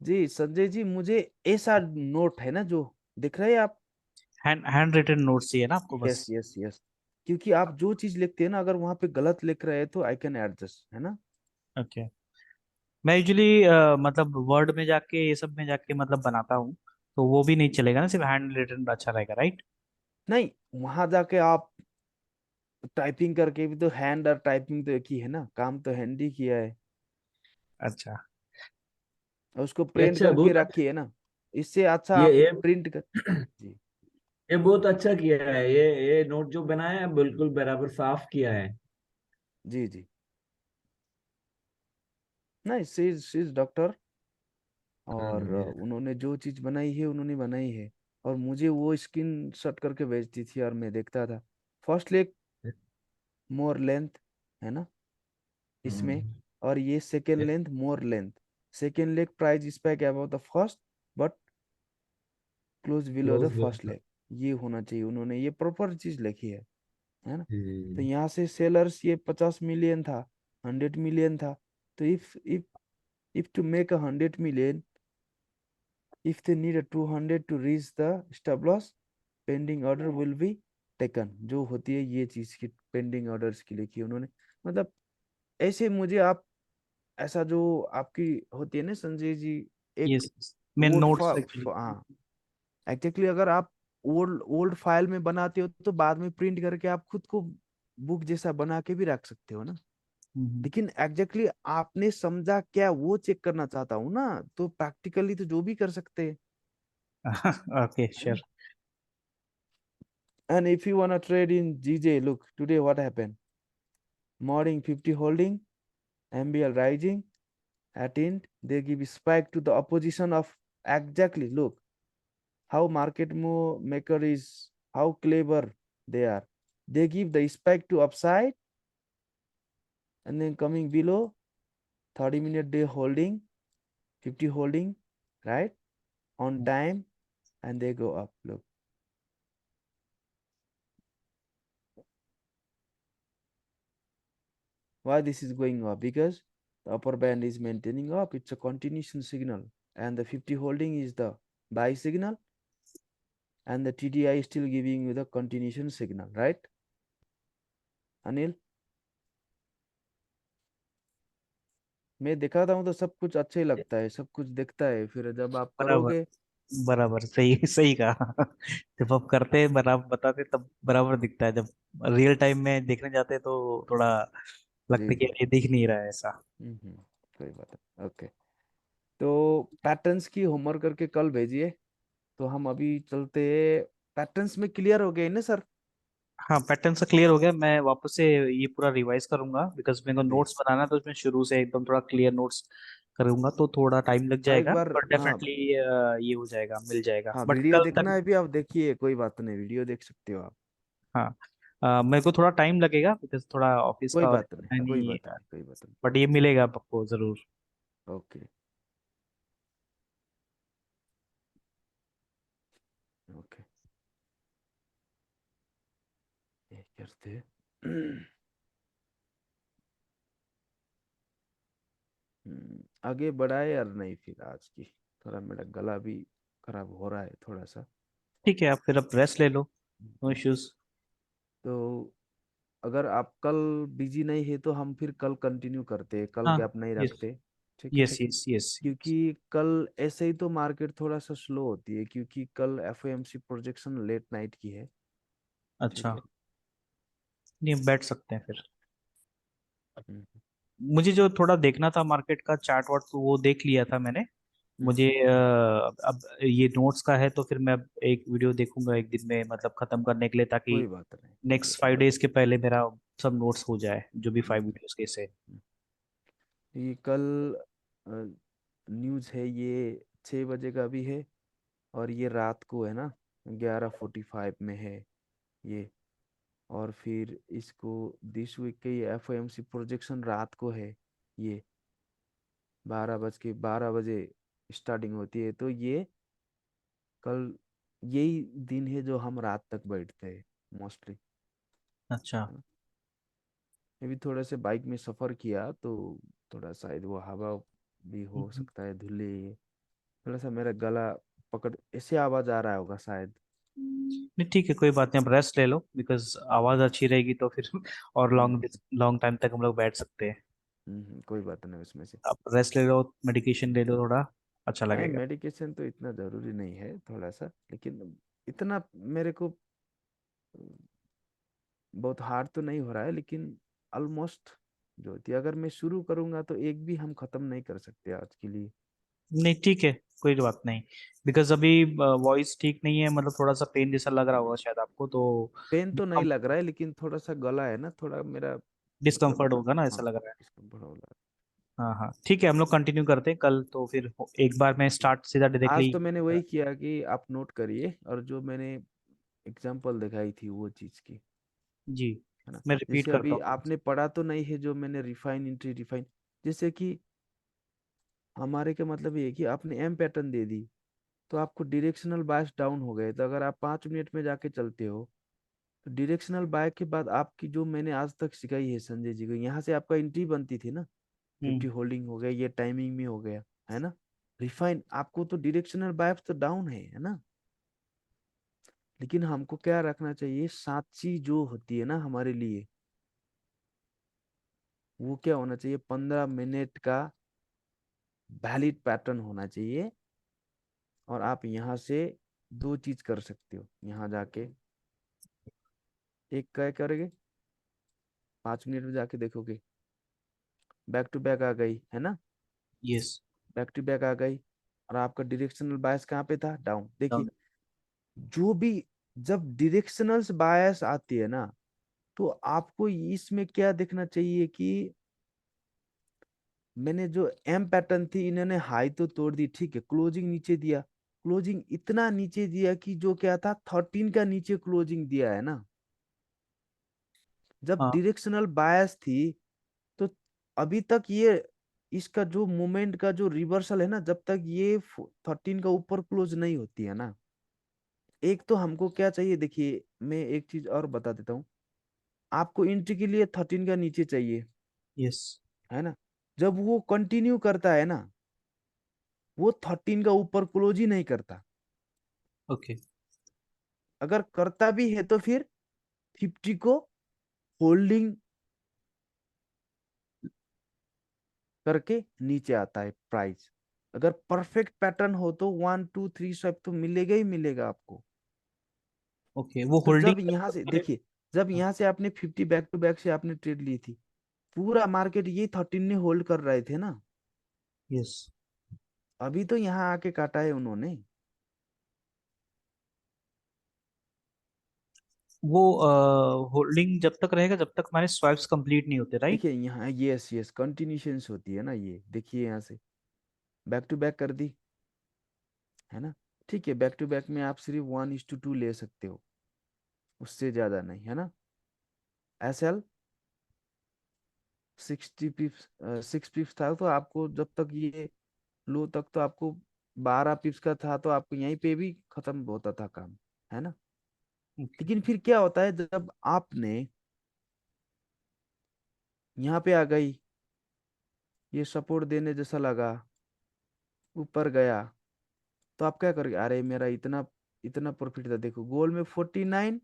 जी संजय जी, मुझे ऐसा नोट है ना जो दिख रहे हैं आप, हैंड रिटन नोट्स चाहिए ना आपको बस? यस यस यस, क्योंकि आप जो चीज लिखते हैं ना, अगर वहां पे गलत लिख रहे हैं तो आई कैन एडजस्ट, है ना। ओके। मैं यूजुअली मतलब वर्ड में जाके, ये सब में जाके मतलब बनाता हूँ, तो वो भी नहीं चलेगा ना, सिर्फ हैंड रिटन अच्छा रहेगा, राइट? नहीं, वहां जाके आप टाइपिंग करके भी तो, हैंड और टाइपिंग तो एक ही है ना, काम तो हैंड ही किया है, अच्छा। और उसको ये प्रिंट अच्छा, करके बहुत अच्छा। रखिए ना। इससे अच्छा ये आप ये प्रिंट कर। जी ये बहुत अच्छा किया है, ये नोट जो बनाया है बिल्कुल बराबर साफ किया है। जी जी। नहीं, शी इज डॉक्टर, और हाँ, उन्होंने जो चीज बनाई है उन्होंने बनाई है, और मुझे वो स्क्रीन शॉट करके भेजती थी और मैं देखता था। फर्स्ट लेग मोर लेंथ, है ना इसमें, हाँ, और ये second length more length. Second leg price spike about the first, but close below the close. First leg, ये होना चाहिए। उन्होंने ये प्रॉपर चीज लिखी है ना। तो हम्म। यहाँ से सेलर्स ये 50 मिलियन था, 100 मिलियन था। तो if two make 100 million, if they need a 200 to reach the stop loss, pending order will be taken, जो होती है ये चीज की पेंडिंग ऑर्डर्स की लिखी है उन्होंने। मतलब ऐसे मुझे आप, ऐसा जो आपकी होती है ना संजय जी, एक यस, मैं वोट नोट्स एक्चुअली। हाँ एग्जैक्टली, अगर आप ओल्ड ओल्ड फाइल में बनाते हो तो बाद में प्रिंट करके आप खुद को बुक जैसा बना के भी रख सकते हो ना। लेकिन एग्जैक्टली आपने समझा क्या, वो चेक करना चाहता हूँ ना। तो प्रैक्टिकली तो जो भी कर सकते हैं, ओके, है ना। Sure. And if you wanna trade in GJ, look, today what happened? Morning 50 holding, MBL rising, at end, they give spike to the opposition of, exactly, look, how market maker is, how clever they are. They give the spike to upside, and then coming below, 30-minute day holding, 50 holding, right? On time, and they go up, look. Why this is going up? Because the upper band is maintaining up. It's a continuation signal, and the 50 holding is the buy signal, and the TDI is still giving you the continuation signal, right? Anil, मैं दिखाता हूँ तो सब कुछ अच्छा ही लगता है, सब कुछ दिखता है, फिर जब आप बराबर, करोगे। बराबर, सही सही कहा। जब आप करते हैं, बराबर बताते हैं, तब बराबर दिखता है। जब रियल टाइम में देखने जाते हैं तो थोड़ा लगता जी है कि जी। यार ये दिख नहीं रहा है ऐसा। कोई बात है, ओके। तो पैटर्न्स की होमवर्क करके कल भेजिए, तो हम अभी चलते। पैटर्न्स में क्लियर हो गए ना सर? हाँ, पैटर्न से क्लियर हो गया। मैं वापस से ये पूरा रिवाइज करूंगा, बिकॉज मेरे को जी नोट्स बनाना है, तो उसमें शुरू से एकदम थोड़ा क्लियर नोट्स करूंगा, तो थोड़ा टाइम लग हाँ, एक जाएगा, बार, पर हाँ डेफिनेटली ये हो जाएगा, मिल जाएगा, हाँ, बट वीडियो कल देखना तक। है भी आप देखिए, कोई बात नहीं, वीडियो देख सकते हो आप। हाँ, मेरे को थोड़ा टाइम लगेगा, बिकॉज थोड़ा ऑफिस कोई का और बात नहीं, है कोई नहीं। बात नहीं, कोई बात नहीं। बट ये मिलेगा आपको जरूर। ओके ओके, ये करते। आगे बढ़ाए या नहीं फिर आज की, थोड़ा मेरा गला भी खराब हो रहा है थोड़ा सा। ठीक है, आप फिर अब रेस्ट ले लो। नो हम्म, इश्यूज। तो अगर आप कल बिजी नहीं है तो हम फिर कल कंटिन्यू करते हैं, कल हाँ। गैप नहीं यस, रखते। ठीक है यस, ठीक है। Yes, yes. क्योंकि कल ऐसे ही तो मार्केट थोड़ा सा स्लो होती है, क्योंकि कल एफओएमसी प्रोजेक्शन लेट नाइट की है। ठीक अच्छा, है। नहीं बैठ सकते हैं फिर। हम्म मुझे जो थोड़ा देखना था मार्केट का चार्ट वार्ट, तो वो देख लिया था मैंने। हम्म, मुझे अब ये नोट्स का है, तो फिर मैं अब एक वीडियो देखूंगा एक दिन में, मतलब खत्म करने के लिए, ताकि कोई बात नहीं, कोई नेक्स्ट बात 5 डेज के पहले मेरा सब नोट्स हो जाए, जो भी नहीं। 5 वीडियोस के से। ये कल न्यूज़ है, ये 6 बजे का भी है, और ये रात को है ना, 11:45 में है ये। और फिर इसको दिस वीक के एफओएमसी प्रोजेक्शन रात को है, ये 12 बजे स्टार्टिंग होती है। तो ये कल यही दिन है जो हम रात तक बैठते हैं मोस्टली। अच्छा। मैं भी थोड़ा से बाइक में सफ़र किया, तो थोड़ा शायद वो हवा भी हो हम्म। सकता है, धुले, थोड़ा सा मेरा गला पकड़, ऐसे आवाज आ रहा होगा शायद। नहीं ठीक है, कोई बात नहीं, आप रेस्ट ले लो, बिकॉज आवाज अच्छी रहेगी तो फिर और हम्म लॉन्ग लॉन्ग टाइम तक हम लोग बैठ सकते हैं। कोई बात नहीं उसमें से। आप रेस्ट ले लो, मेडिकेशन ले लो, थोड़ा अच्छा नहीं, लगेगा। मेडिकेशन तो इतना जरूरी नहीं है, थोड़ा सा, लेकिन इतना मेरे को बहुत हार्ड तो नहीं हो रहा है, लेकिन ऑलमोस्ट जो होती है, अगर मैं शुरू करूंगा तो एक भी हम खत्म नहीं कर सकते आज के लिए। नहीं ठीक है, कोई बात नहीं, बिकॉज अभी वॉइस ठीक नहीं है, मतलब थोड़ा सा पेन जैसा लग रहा होगा शायद आपको, तो पेन तो नहीं लग रहा है, लेकिन थोड़ा सा गला है ना, थोड़ा मेरा मतलब, डिस्कम्फर्ट होगा ना, हाँ, ऐसा लग रहा है। डिस्कम्फर्ट हो रहा है। हाँ हाँ ठीक है, हम लोग कंटिन्यू करते हैं कल, तो फिर एक बार मैं स्टार्ट सीधा आज डायरेक्टली। तो मैंने वही किया कि आप नोट करिए, और जो मैंने एग्जांपल दिखाई थी वो चीज की, जी, है ना। मैं रिपीट जैसे करता अभी हूँ फिर से। आपने पढ़ा तो नहीं है, जो मैंने रिफाइन इंट्री रिफाइन, जैसे कि हमारे का मतलब ये है कि आपने एम पैटर्न दे दी, तो आपको डायरेक्शनल बायस डाउन हो गए, तो अगर आप 5 मिनट में जाके चलते हो, तो डायरेक्शनल बाय के बाद आपकी जो मैंने आज तक सिखाई है संजय जी को, यहाँ से आपका एंट्री बनती थी ना, हम्म। 50 होल्डिंग हो गया, ये टाइमिंग में हो गया, है ना। रिफाइन आपको तो डायरेक्शनल बायस तो डाउन है ना, लेकिन हमको क्या रखना चाहिए, साक्षी जो होती है ना हमारे लिए, वो क्या होना चाहिए, 15 मिनट का वैलिड पैटर्न होना चाहिए। और आप यहाँ से दो चीज कर सकते हो, यहाँ जाके एक क्या करोगे, 5 मिनट में जाके देखोगे, बैक टू बैक आ गई है ना, यस। बैक टू बैक आ गई, और आपका डायरेक्शनल बायस कहाँ पे था, डाउन। देखिए, जो भी जब डायरेक्शनल बायस आती है ना, तो आपको इसमें क्या देखना चाहिए कि मैंने जो एम पैटर्न थी, इन्होंने हाई तो तोड़ दी, ठीक है, क्लोजिंग नीचे दिया, क्लोजिंग इतना नीचे दिया कि जो क्या था 13 का नीचे क्लोजिंग दिया है ना, जब हाँ। डायरेक्शनल बायस थी, तो अभी तक ये इसका जो मोमेंट का जो रिवर्सल है ना, जब तक ये 13 का ऊपर क्लोज नहीं होती है ना, एक तो हमको क्या चाहिए, देखिए मैं एक चीज और बता देता हूँ, आपको एंट्री के लिए 13 का नीचे चाहिए, यस। है ना। जब वो कंटिन्यू करता है ना, वो 13 का ऊपर क्लोज ही नहीं करता, ओके। अगर करता भी है तो फिर 50 को होल्डिंग करके नीचे आता है प्राइस। अगर परफेक्ट पैटर्न हो तो 1 2 3 सब तो मिलेगा ही मिलेगा आपको। ओके, वो तो होल्डिंग जब यहाँ से करे। देखिए, जब यहाँ से आपने 50 बैक टू बैक से आपने ट्रेड ली थी, पूरा मार्केट ये 13 ने होल्ड कर रहे थे ना, यस। अभी तो यहाँ आके काटा है उन्होंने। वो होल्डिंग जब तक रहेगा जब तक हमारे स्वाइप्स कंप्लीट नहीं होते, राइट? देखिए यहाँ, यस यस, कंटिन्यूशंस होती है ना, ये देखिए यहाँ से बैक टू बैक कर दी, है ना। ठीक है, बैक टू बैक में आप सिर्फ 1:2 ले सकते हो, उससे ज्यादा नहीं, है ना। SL 60 पिप्स, 6 पिप्स था, तो आपको जब तक ये लो तक तो आपको 12 पिप्स का था, तो आपको यहीं पे भी खत्म होता था काम, है ना। ओके। लेकिन फिर क्या होता है, जब आपने यहाँ पे आ गई, ये सपोर्ट देने जैसा लगा, ऊपर गया, तो आप क्या करोगे, अरे मेरा इतना इतना प्रॉफिट था, देखो गोल में 49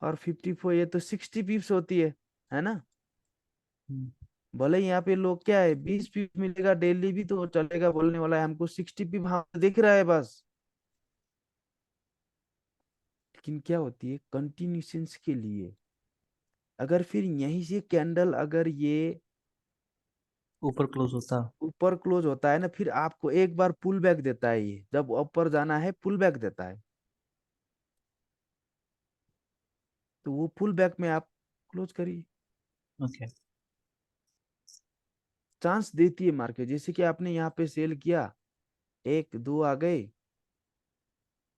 और 54, ये तो 60 पिप्स होती है ना। हम्म। भले यहाँ पे लोग क्या है, 20 पिप मिलेगा डेली भी तो चलेगा, बोलने वाला है हमको 60 पिप हाँ दिख रहा है बस। लेकिन क्या होती है कंटिन्यूशंस के लिए, अगर फिर यहीं से कैंडल अगर ये ऊपर क्लोज होता। ऊपर क्लोज होता है ना, फिर आपको एक बार पुल बैक देता है, ये जब ऊपर जाना है पुल बैक देता है, तो वो पुल बैक में आप क्लोज करिए। ओके। चांस देती है मार्केट, जैसे कि आपने यहाँ पे सेल किया, एक दो आ गए,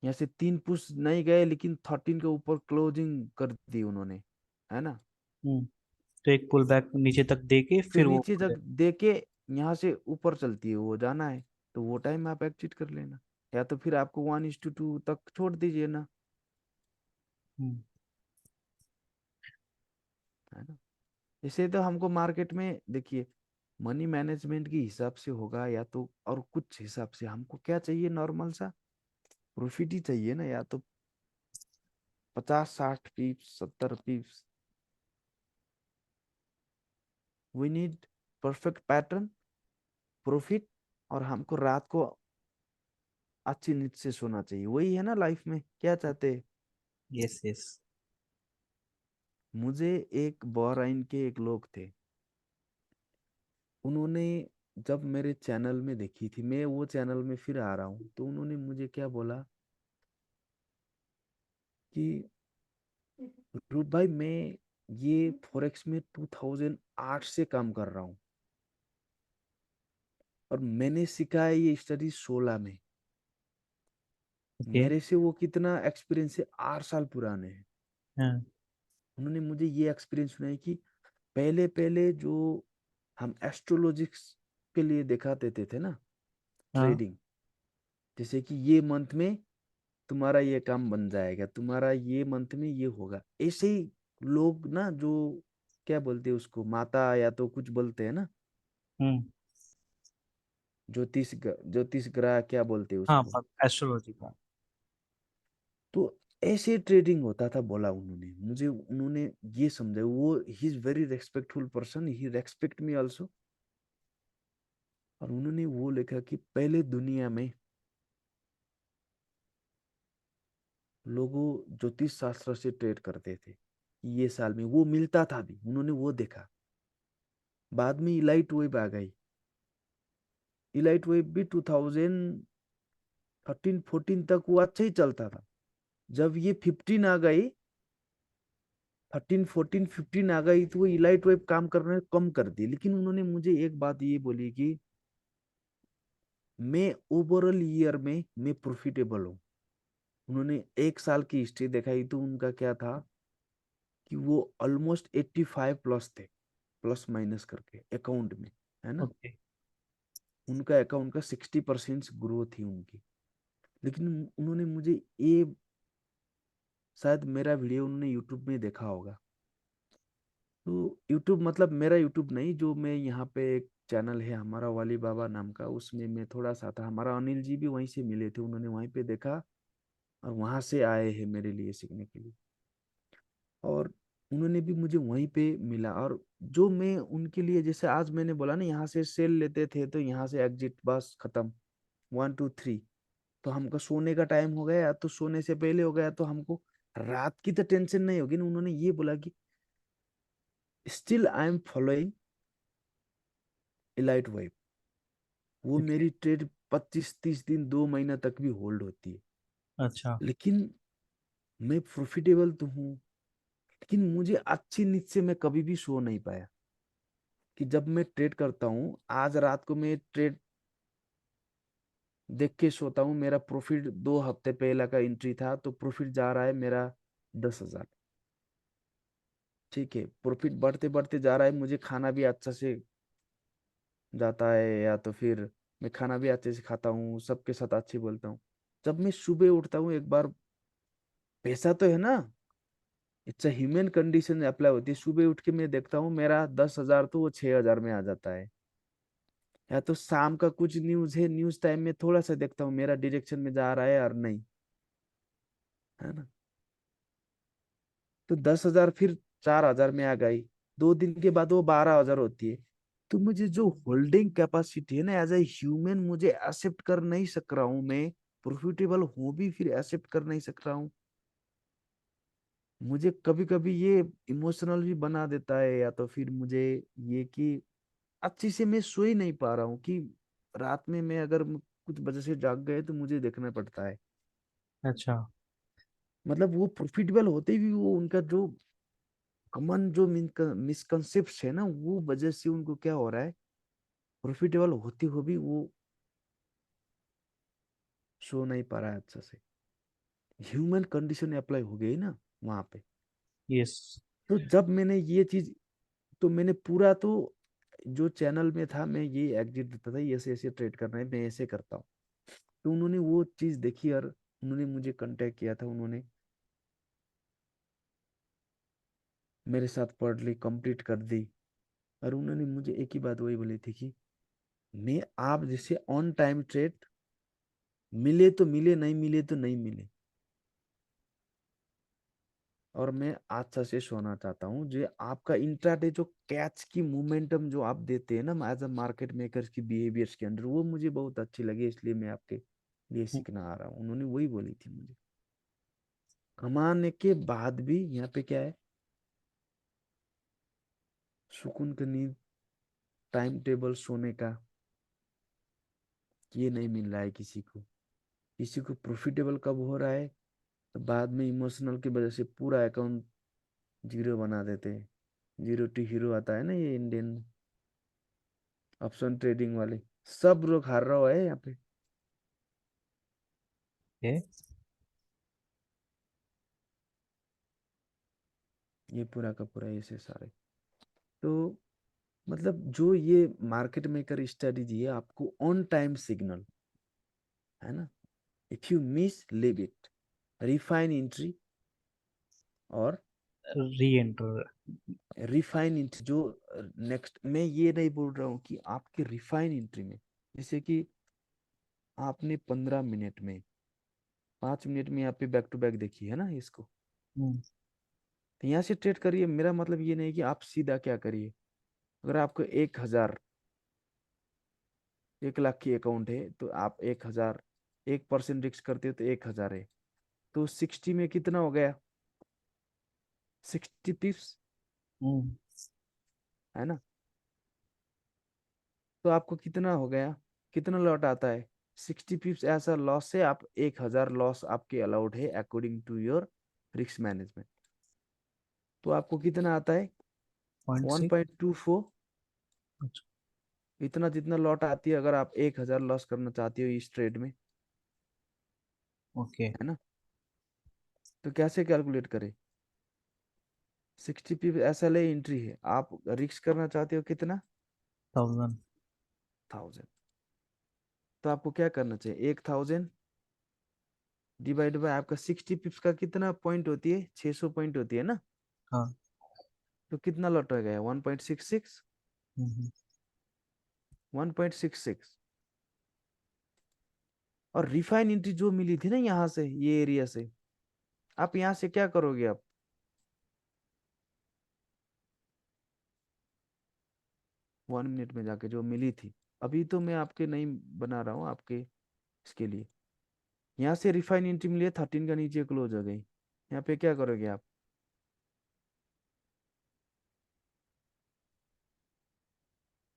यहाँ से 3 पुश नहीं गए, लेकिन 13 के ऊपर क्लोजिंग कर दी उन्होंने, है ना। हम्म। तो एक पुल बैक नीचे तक दे के फिर फिर वो नीचे जब दे के यहाँ से ऊपर चलती है, वो जाना है, तो वो टाइम आप एग्जिट कर लेना, या तो फिर आपको 1:2 तक छोड़ दीजिए ना, हम्म। है ना। इसे तो हमको मार्केट में देखिए, मनी मैनेजमेंट के हिसाब से होगा, या तो और कुछ हिसाब से हमको क्या चाहिए, नॉर्मल सा प्रॉफिट ही चाहिए ना, या तो 50 60 pips 70 pips. We need perfect pattern, profit, और हमको रात को अच्छी नींद से सोना चाहिए। वही है ना लाइफ में क्या चाहते हैं। Yes yes. मुझे एक बहरीन के एक लोग थे, उन्होंने जब मेरे चैनल में देखी थी, मैं वो चैनल में फिर आ रहा हूँ, तो उन्होंने मुझे क्या बोला कि रूप भाई मैं ये फॉरेक्स में 2008 से काम कर रहा हूँ, और मैंने सीखा है ये स्टडी 16 में। ओके। मेरे से वो कितना एक्सपीरियंस है, 8 साल पुराने हैं। हाँ। उन्होंने मुझे ये एक्सपीरियंस सुनाई कि पहले पहले जो हम एस्ट्रोलॉजिक्स के लिए देखा देते थे ना, हाँ। ट्रेडिंग, जैसे कि ये मंथ में तुम्हारा ये काम बन जाएगा, तुम्हारा ये मंथ में ये होगा, ऐसे ही लोग ना, जो क्या बोलते हैं उसको, माता या तो कुछ बोलते हैं ना, हम्म। ज्योतिष ग्रह क्या बोलते हैं हाँ, उसको। एस्ट्रोलॉजी का। हाँ, तो ऐसे ट्रेडिंग होता था, बोला उन्होंने मुझे। उन्होंने ये समझा, वो he is very respectful person, he respect me also. और उन्होंने वो लिखा कि पहले दुनिया में लोगों ज्योतिष शास्त्र से ट्रेड करते थे, ये साल में वो मिलता था भी, उन्होंने वो देखा। बाद में इलाइट वेब आ गई। इलाइट वेब भी 2013 14 तक वो अच्छा ही चलता था। जब ये 15 आ गई, 13 14 15 आ गई, तो वो इलाइट वेब काम करना कम कर दी। लेकिन उन्होंने मुझे एक बात ये बोली कि मैं ओवरऑल ईयर में मैं प्रॉफिटेबल हूँ। उन्होंने 1 साल की हिस्ट्री दिखाई, तो उनका क्या था कि वो ऑलमोस्ट 85 प्लस थे, प्लस माइनस करके अकाउंट में, है ना। ओके। उनका अकाउंट का 60% ग्रोथ थी उनकी। लेकिन उन्होंने मुझे ये, शायद मेरा वीडियो उन्होंने यूट्यूब में देखा होगा। तो यूट्यूब मतलब मेरा यूट्यूब नहीं, जो मैं यहाँ पे एक चैनल है हमारा वाली बाबा नाम का, उसमें मैं थोड़ा सा था। हमारा अनिल जी भी वहीं से मिले थे, उन्होंने वहीं पे देखा और वहां से आए हैं मेरे लिए सीखने के लिए। और उन्होंने भी मुझे वहीं पे मिला। और जो मैं उनके लिए, जैसे आज मैंने बोला ना, यहाँ से सेल लेते थे तो यहाँ से एग्जिट, बस खत्म, 1 2 3। तो हमको सोने का टाइम हो गया, तो सोने से पहले हो गया, तो हमको रात की तो टेंशन नहीं होगी ना। उन्होंने ये बोला कि still I am following elite vibe. वो ओके। मेरी ट्रेड 25 30 दिन 2 महीना तक भी होल्ड होती है। अच्छा। लेकिन मैं प्रॉफिटेबल तो हूँ, लेकिन मुझे अच्छी नींद से मैं कभी भी सो नहीं पाया। कि जब मैं ट्रेड करता हूँ, आज रात को मैं ट्रेड देख के सोता हूँ, मेरा प्रॉफिट 2 हफ्ते पहला का एंट्री था, तो प्रॉफिट जा रहा है मेरा 10,000। ठीक है, प्रॉफिट बढ़ते बढ़ते जा रहा है, मुझे खाना भी अच्छा से जाता है, या तो फिर मैं खाना भी अच्छे से खाता हूँ, सबके साथ अच्छे बोलता हूँ। जब मैं सुबह उठता हूँ, एक बार, पैसा तो है ना, इट्स ह्यूमन कंडीशन अप्लाई होती है। सुबह उठ के मैं देखता हूँ मेरा 10,000 तो वो 6,000 में आ जाता है। या तो शाम का कुछ न्यूज है, न्यूज टाइम में थोड़ा सा देखता हूँ मेरा डायरेक्शन में जा रहा है और नहीं, है ना। तो 10,000 फिर 4,000 में आ गई। 2 दिन के बाद वो 12,000 होती है। तो मुझे जो होल्डिंग कैपेसिटी है ना, एज ए ह्यूमन, मुझे एक्सेप्ट कर नहीं सक रहा हूँ मैं। प्रॉफिटेबल हूँ भी, फिर एक्सेप्ट कर नहीं सक रहा हूँ। मुझे कभी कभी ये इमोशनल भी बना देता है, या तो फिर मुझे ये कि अच्छी से मैं सो ही नहीं पा रहा हूँ। कि रात में मैं अगर कुछ वजह से जाग गए तो मुझे देखना पड़ता है। अच्छा। मतलब वो प्रॉफिटेबल होते भी, वो उनका जो कॉमन जो मिसकंसेप्ट है ना, वो वजह से उनको क्या हो रहा है, प्रॉफिटेबल होते हुए भी वो सो नहीं पा रहा है अच्छा से। ह्यूमन कंडीशन अप्लाई हो गई ना वहां पे। यस। तो जब मैंने ये चीज, तो मैंने पूरा तो जो चैनल में था, मैं ये एग्जिट देता था, ये ऐसे ऐसे ट्रेड करना है, मैं ऐसे करता हूँ। तो उन्होंने वो चीज देखी और उन्होंने मुझे कांटेक्ट किया था। उन्होंने मेरे साथ पढ़ ली, कंप्लीट कर दी। और उन्होंने मुझे एक ही बात वही बोली थी कि मैं आप जैसे ऑन टाइम ट्रेड, मिले तो मिले, नहीं मिले तो नहीं मिले, और मैं आज सजेस्ट होना चाहता हूँ, जो आपका इंट्राडे जो कैच की मोमेंटम जो आप देते हैं ना एज अ मार्केट मेकर्स की बिहेवियर्स के अंदर, वो मुझे बहुत अच्छी लगी, इसलिए मैं आपके लिए सीखना आ रहा हूँ। उन्होंने वही बोली थी मुझे। कमाने के बाद भी यहाँ पे क्या है, सुकून की नींद, टाइम टेबल सोने का, ये नहीं मिल रहा है किसी को। किसी को प्रॉफिटेबल कब हो रहा है, तो बाद में इमोशनल की वजह से पूरा अकाउंट जीरो बना देते हैं। जीरो टू हीरो आता है ना ये इंडियन ऑप्शन ट्रेडिंग वाले, सब लोग हार रहा है यहाँ पे। ओके। ये पूरा का पूरा ऐसे सारे। तो मतलब जो ये मार्केट मेकर स्ट्रेटेजी है, आपको ऑन टाइम सिग्नल है ना, if you miss leave it, refine entry और री एंटर। रिफाइन एंट्री जो नेक्स्ट, मैं ये नहीं बोल रहा हूँ कि आपके रिफाइन एंट्री में, जैसे कि आपने 15 मिनट में, 5 मिनट में यहाँ पे बैक टू बैक देखी है ना इसको, तो यहाँ से ट्रेड करिए। मेरा मतलब ये नहीं कि आप सीधा क्या करिए, अगर आपको 1,000, 1 लाख की अकाउंट है, तो आप 1,000, 1% रिस्क करते हो तो 1,000 है, तो 60 में कितना हो गया, 60 पिप्स, है ना। तो आपको कितना हो गया, कितना लॉट आता है, 60 पिप्स ऐसा लॉस है, आप 1,000 लॉस आपके अलाउड है according to your risk management. तो आपको कितना आता है, 0.6। 1.24। इतना जितना लॉट आती है, अगर आप 1,000 लॉस करना चाहते हो इस ट्रेड में, ओके। है ना, तो कैसे कैलकुलेट करें। 60 पिप SLA एंट्री है, आप रिस्क करना चाहते हो कितना, 1000। 1,000। तो आपको क्या करना चाहिए, 1,000 डिवाइड बाय आपका 60 पिप्स का कितना पॉइंट होती है, 600 पॉइंट होती है ना। हाँ। तो कितना लॉट हो गया, 1.66, हम्म। 1.66। और रिफाइन एंट्री जो मिली थी ना यहाँ से, ये एरिया से, आप यहाँ से क्या करोगे आप, 1 मिनट में जाके जो मिली थी, अभी तो मैं आपके नहीं बना रहा हूँ आपके इसके लिए। यहाँ से रिफाइन एंट्री मिली है, 13 का नीचे क्लोज हो गई, यहाँ पे क्या करोगे आप,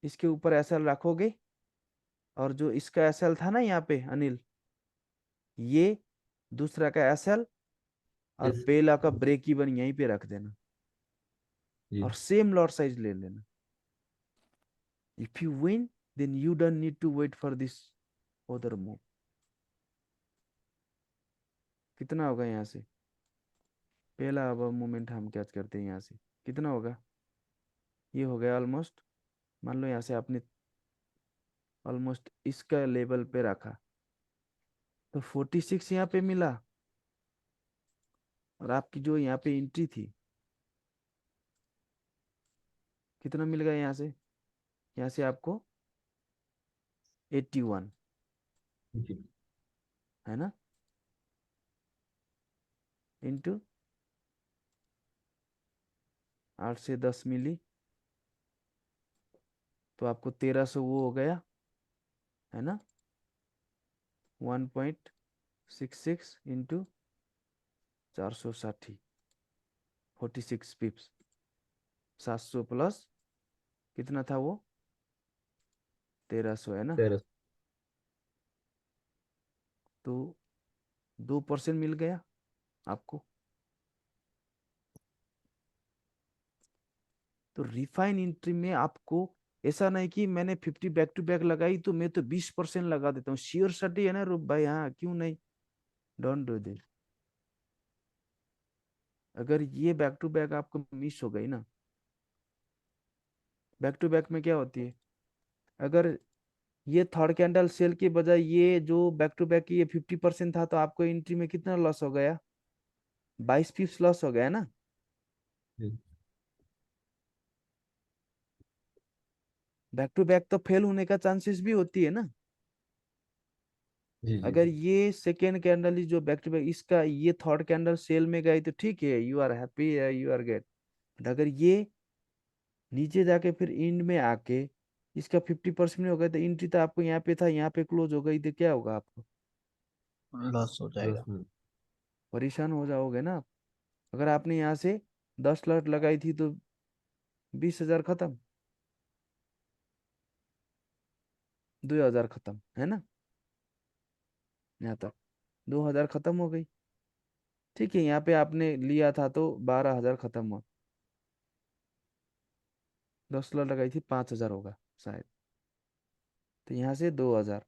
इसके ऊपर SL रखोगे, और जो इसका SL था ना यहाँ पे अनिल, ये दूसरा का SL, और इस पेला का ब्रेक इवन यहीं पे रख देना, जी और सेम लॉट साइज ले लेना। If you win, then you don't need to wait for this other move. कितना होगा यहाँ से, पहला अब मोमेंट हम कैच करते हैं यहाँ से, कितना होगा, ये हो गया ऑलमोस्ट, मान लो यहाँ से आपने ऑलमोस्ट इसका लेवल पे रखा, तो 46 यहाँ पे मिला, और आपकी जो यहाँ पे एंट्री थी, कितना मिल गया यहाँ से, यहाँ से आपको 81, जी है ना, इंटू 8 से 10 मिली, तो आपको 1,300 वो हो गया, है ना, 1.66 इंटू 460, 46 पिप्स, 700 प्लस कितना था वो, 1,300 है ना। 13। तो 2% मिल गया आपको। तो रिफाइन एंट्री में आपको ऐसा नहीं कि मैंने 50 बैक टू बैक लगाई तो मैं तो 20% लगा देता हूँ, श्योर सर्टी है ना रूप भाई, हाँ क्यों नहीं, डोंट डू दिस। अगर ये बैक टू बैक आपको मिस हो गई ना, बैक टू बैक में क्या होती है, अगर ये थर्ड कैंडल सेल के बजाय ये जो बैक टू बैक ये 50% था, तो आपको एंट्री में कितना लॉस हो गया, 22 पिप्स लॉस हो गया ना। जी बैक टू बैक तो फेल होने का चांसेस भी होती है ना। जी जी अगर जी। ये सेकेंड कैंडल जो बैक टू बैक, इसका ये थर्ड कैंडल सेल में गई तो ठीक है, you are happy, you are get. But अगर ये नीचे जाके फिर एंड में आके इसका 50% नहीं होगा, तो एंट्री तो आपको यहाँ पे था, यहाँ पे क्लोज हो गई, तो क्या होगा आपको? लॉस हो लॉस जाएगा। में। परेशान हो जाओगे ना आप। अगर आपने यहाँ से 10 लाख लगाई थी तो 20 हजार खत्म, 2 हजार खत्म, है ना? यहाँ तक 2 हजार खत्म हो गई। ठीक है, यहाँ पे आपने लिया था तो 12 हजार खत्म हुआ। 10 लाख लगाई थी, 5 हजार होगा शायद, तो यहाँ से 2 हजार।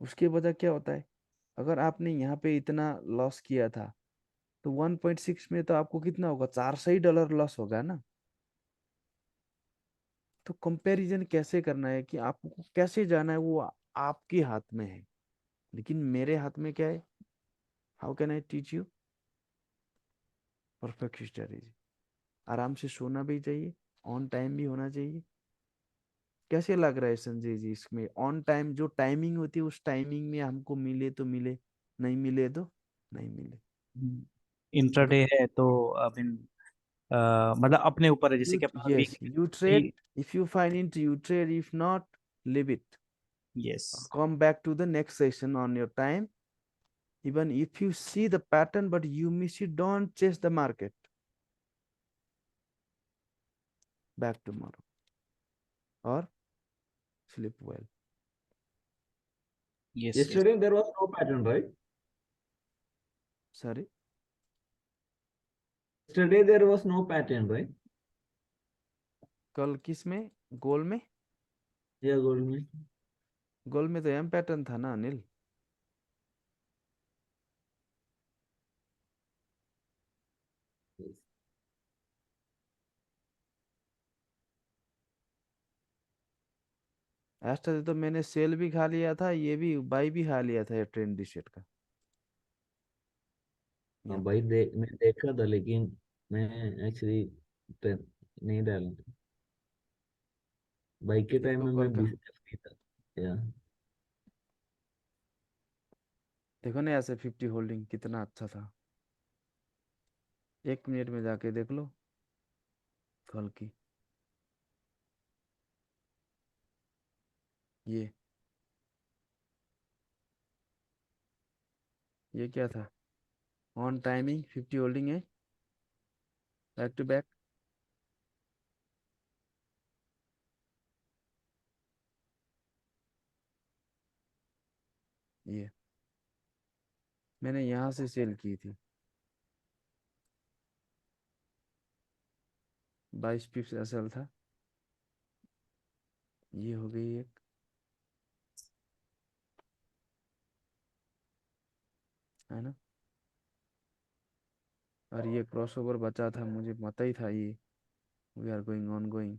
उसके वजह क्या होता है, अगर आपने यहाँ पे इतना लॉस किया था तो 1.6 में तो आपको कितना होगा, $400 लॉस होगा ना। तो कंपैरिजन कैसे करना है, कि आपको कैसे जाना है, वो आपके हाथ में है। लेकिन मेरे हाथ में क्या है, how can I teach you perfect strategy. आराम से सोना भी चाहिए, ऑन टाइम भी होना चाहिए। कैसे लग रहा है संजय जी, इसमें ऑन टाइम जो टाइमिंग होती है, उस टाइमिंग में हमको मिले तो मिले, नहीं मिले तो नहीं मिले। इंट्राडे अगर है तो आई मीन मतलब अपने ऊपर है, जैसे you, कि अपना yes, week. you trade, if you find it you trade, if not, leave it, yes. or come back to the next session on your time. Even if you see the pattern but you miss it, don't chase the market, back tomorrow, or sleep well. Yes yes. Yesterday there was no pattern, right? Sorry, Yesterday there was no pattern, right? कल किस में, गोल में? Yeah, gold में। गोल में तो M pattern था ना अनिल। एस्टा तो मैंने सेल भी खा लिया था, ये भी बाई भी खा लिया था, ये ट्रेंड डिशेट का, हाँ यहाँ पे। भाई, मैं देखा था, लेकिन मैं एक्चुअली नहीं डाला था। बाइक के देख टाइम लो में कल मैं का, बिजी था। या देखो ना ऐसे 50 होल्डिंग कितना अच्छा था। 1 मिनट में जाके देख लो कल की, ये ये क्या था, ऑन टाइमिंग 50 होल्डिंग है, बैक टू बैक। ये मैंने यहाँ से सेल की थी, 22 पिप्स असल था। ये हो गई एक, है ना? और ये क्रॉसओवर बचा था, मुझे पता ही था ये we are going on going,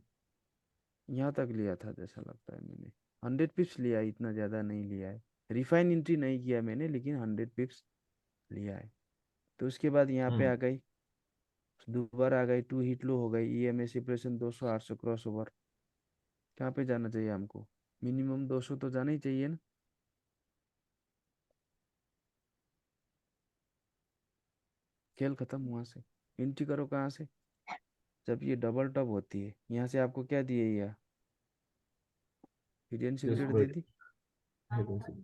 यहाँ तक लिया था जैसा लगता है मैंने। 100 पिप्स लिया है, इतना ज़्यादा नहीं लिया है। रिफाइन एंट्री नहीं किया मैंने, लेकिन 100 पिप्स लिया है। तो उसके बाद यहाँ पे हाँ। आ गई, दोबारा आ गई, टू हिट लो हो गई, EMA सेपरेशन 200 800 क्रॉस ओवर। कहाँ पे जाना चाहिए हमको, मिनिमम 200 तो जाना ही चाहिए ना। खेल खत्म वहां से। एंट्री करो कहाँ से, जब ये डबल टॉप होती है, यहाँ से आपको क्या दिए, ये hidden Just secret they wait, the, I don't see।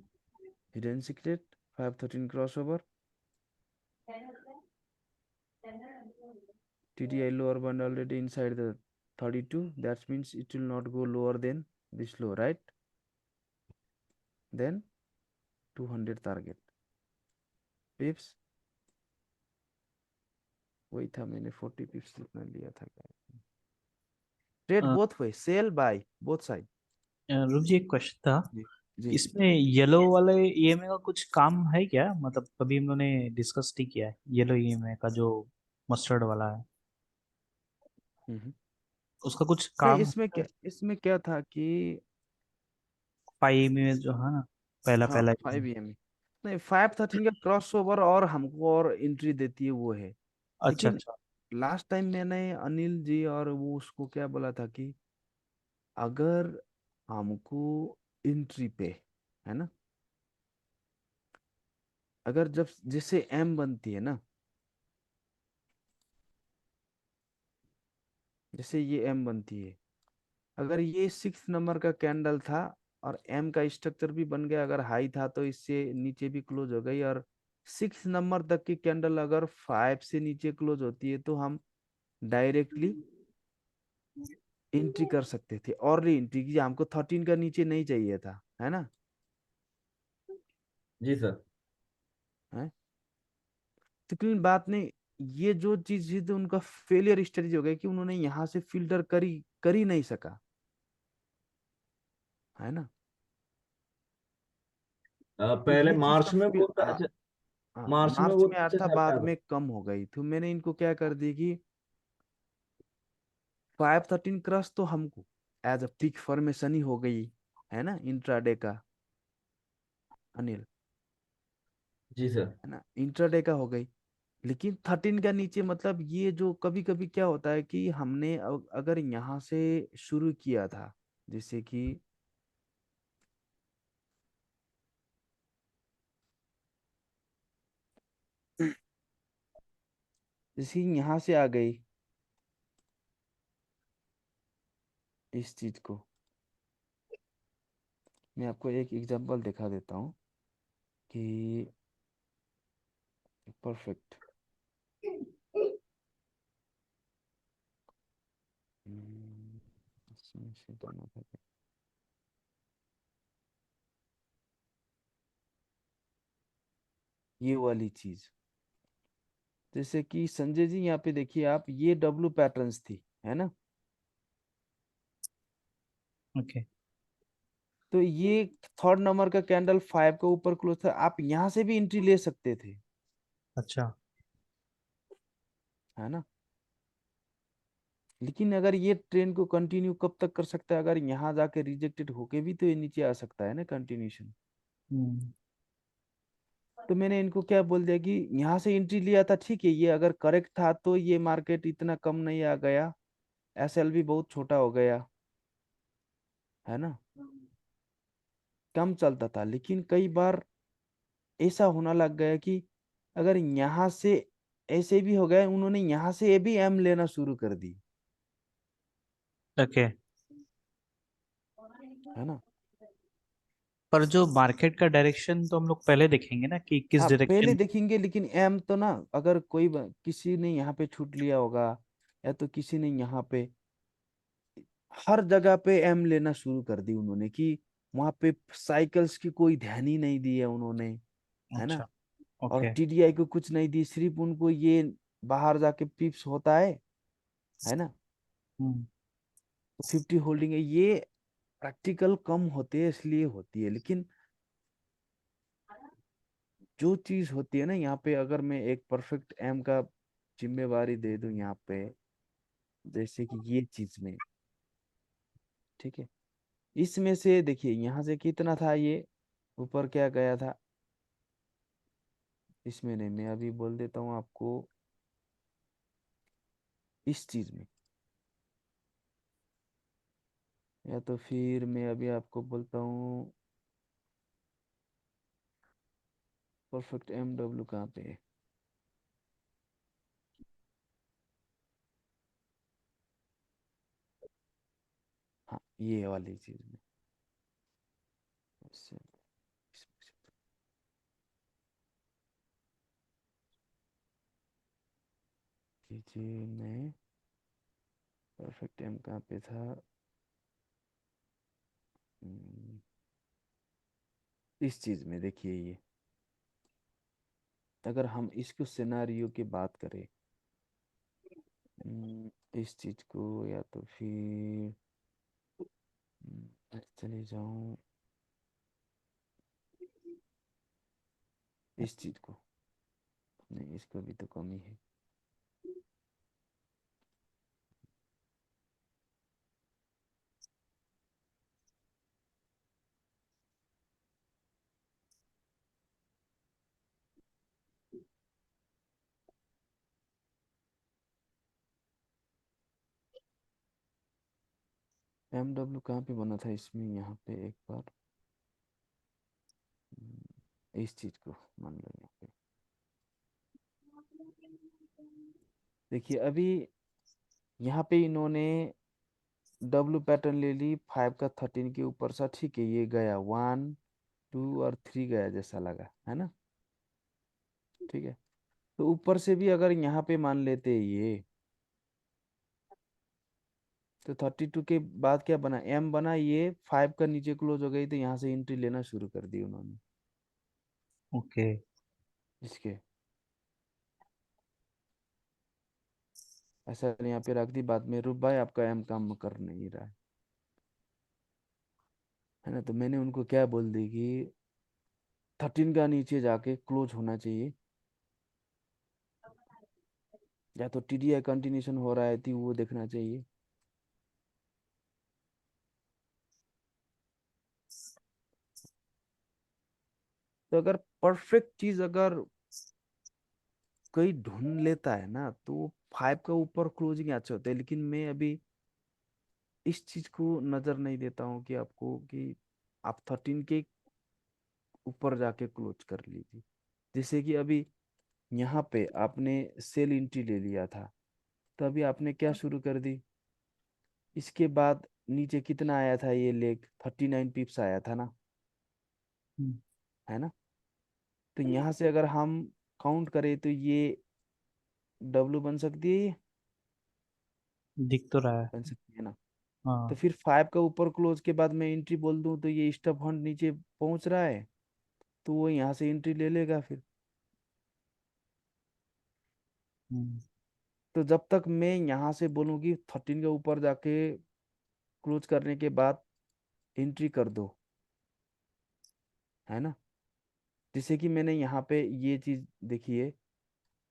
Hidden secret 513 cross over, TDI lower band already inside the 32, that means it will not go lower than this low, right? Then 200 target pips, वही था, मैंने 40 पिप्स जितना लिया था। Trade both way, sell buy both side. Roop ji, एक question था। जी जी। इसमें yellow वाले ईएमआई का कुछ काम है क्या? मतलब कभी हम लोगों ने डिस्कस नहीं किया है येलो ईएमआई का, जो मस्टर्ड वाला है, हम्म। उसका कुछ नहीं, काम? इसमें क्या था कि, 5 ईएमआई जो है ना, पहला हाँ पहला। 5 EMI, नहीं 513 का क्रॉस ओवर और हमको और एंट्री देती है वो है। अच्छा लेकिन अच्छा। लास्ट टाइम मैंने अनिल जी और वो उसको क्या बोला था कि अगर हमको एंट्री पे, है ना, अगर जब जैसे एम बनती है ना, जैसे ये एम बनती है, अगर ये 6 नंबर का कैंडल था और एम का स्ट्रक्चर भी बन गया, अगर हाई था तो इससे नीचे भी क्लोज हो गई, और 6 नंबर तक की कैंडल अगर 5 से नीचे क्लोज होती है तो हम डायरेक्टली एंट्री कर सकते थे, अर्ली एंट्री की, हमको 13 का नीचे नहीं चाहिए था, है ना। जी सर। है, लेकिन बात नहीं, ये जो चीज थी तो उनका फेलियर स्ट्रेटेजी हो गया कि उन्होंने यहाँ से फिल्टर कर ही नहीं सका, है ना। तो पहले ये चीज का मार्च में बहुत अच्छा, मार्च में मार्च बहुत में आया अच्छा था, चल बाद रहा था। में कम हो गई, तो मैंने इनको क्या कर दी कि 513 क्रॉस तो हमको एज अ पिक फॉर्मेशन ही हो गई, है ना, इंट्राडे का, अनिल, जी सर। है ना, इंट्राडे का हो गई। लेकिन 13 का नीचे मतलब ये जो कभी कभी क्या होता है कि हमने अगर यहाँ से शुरू किया था, जैसे कि जैसे यहाँ से आ गई इस चीज को, मैं आपको एक एग्जांपल दिखा देता हूँ कि परफेक्ट, इसमें से दोनों का ये वाली चीज, जैसे कि संजय जी यहाँ पे देखिए आप, ये डब्लू पैटर्न्स थी, है ना। ओके। तो ये 3rd नंबर का कैंडल 5 के ऊपर क्लोज था, आप यहाँ से भी एंट्री ले सकते थे, अच्छा। है ना। लेकिन अगर ये ट्रेंड को कंटिन्यू कब तक कर सकता है, अगर यहाँ जाके रिजेक्टेड होके भी तो ये नीचे आ सकता है ना, कंटिन्यूशन। हम्म। तो मैंने इनको क्या बोल दिया कि यहाँ से एंट्री लिया था, ठीक है, ये अगर करेक्ट था तो ये मार्केट इतना कम नहीं आ गया, एसएल भी बहुत छोटा हो गया, है ना, कम चलता था। लेकिन कई बार ऐसा होना लग गया कि अगर यहाँ से ऐसे भी हो गए, उन्होंने यहाँ से ये भी एम लेना शुरू कर दी, ओके। है ना। पर जो मार्केट का डायरेक्शन तो हम लोग पहले देखेंगे ना कि किस हाँ पहले डायरेक्शन। देखेंगे, लेकिन एम तो ना, अगर कोई किसी ने यहाँ पे छूट लिया होगा, या तो किसी ने यहाँ पे, हर जगह पे एम लेना शुरू कर दी उन्होंने, कि वहां पे साइकिल्स की कोई ध्यान ही नहीं दिया उन्होंने, है ना। अच्छा। और ओके। टीडीआई को कुछ नहीं दी, सिर्फ उनको ये बाहर जाके पिप्स होता है ना, हम्म। 50 होल्डिंग है, ये प्रैक्टिकल कम होते हैं इसलिए होती है। लेकिन जो चीज होती है ना यहाँ पे, अगर मैं एक परफेक्ट एम का जिम्मेवारी दे दूं यहाँ पे, जैसे कि ये चीज में, ठीक है, इसमें से देखिए यहाँ से कितना था ये, ऊपर क्या गया था, इसमें नहीं, मैं अभी बोल देता हूँ आपको, इस चीज में, या तो फिर मैं अभी आपको बोलता हूँ परफेक्ट एम डब्ल्यू कहाँ पे है। हाँ ये वाली चीज में, इससे- इसमें से- कीजिए, मैं परफेक्ट एम कहाँ पे था, हम्म, इस चीज में देखिए ये, अगर हम इसको सिनारियो की बात करें, इस चीज को, या तो फिर चले जाऊं इस चीज को, नहीं इसको भी तो कमी है, एम डब्ल्यू कहाँ पे बना था इसमें, यहाँ पे एक बार, हम्म, इस चीज को मान लो यहाँ पे। देखिए अभी यहाँ पे इन्होंने डब्लू पैटर्न ले ली 5 का 13 के ऊपर सा, ठीक है, ये गया 1 2 और 3 गया जैसा लगा, है ना। ठीक है, तो ऊपर से भी अगर यहाँ पे मान लेते ये, तो 32 के बाद क्या बना, एम बना, ये 5 का नीचे क्लोज हो गई, तो यहाँ से एंट्री लेना शुरू कर दी उन्होंने ओके। इसके। ऐसा यहाँ पे रख दी, बाद में रूप भाई आपका एम काम कर नहीं रहा है ना, तो मैंने उनको क्या बोल दी कि 13 का नीचे जाके क्लोज होना चाहिए, या तो टीडीआई कंटिन्यूशन हो रहा है थी वो देखना चाहिए। तो अगर परफेक्ट चीज अगर कोई ढूंढ लेता है ना, तो 5 का ऊपर क्लोजिंग अच्छा होता है, लेकिन मैं अभी इस चीज को नजर नहीं देता हूँ कि आपको कि आप 13 के ऊपर जाके क्लोज कर लीजिए। जैसे कि अभी यहाँ पे आपने सेल एंट्री ले लिया था, तो अभी आपने क्या शुरू कर दी, इसके बाद नीचे कितना आया था, ये लेग 39 पिप्स आया था ना, हम्म, है ना। तो यहाँ से अगर हम काउंट करें तो ये डब्लू बन सकती है, ये दिख तो रहा है। बन सकती है ना। तो हाँ। फिर 5 का ऊपर क्लोज के बाद मैं एंट्री बोल दूं, तो ये स्टॉप हंट नीचे पहुंच रहा है, तो वो यहाँ से एंट्री ले लेगा फिर। हम्म, तो जब तक मैं यहाँ से बोलूँगी 13 के ऊपर जाके क्लोज करने के बाद एंट्री कर दो, है ना। जैसे कि मैंने यहाँ पे ये चीज देखी है,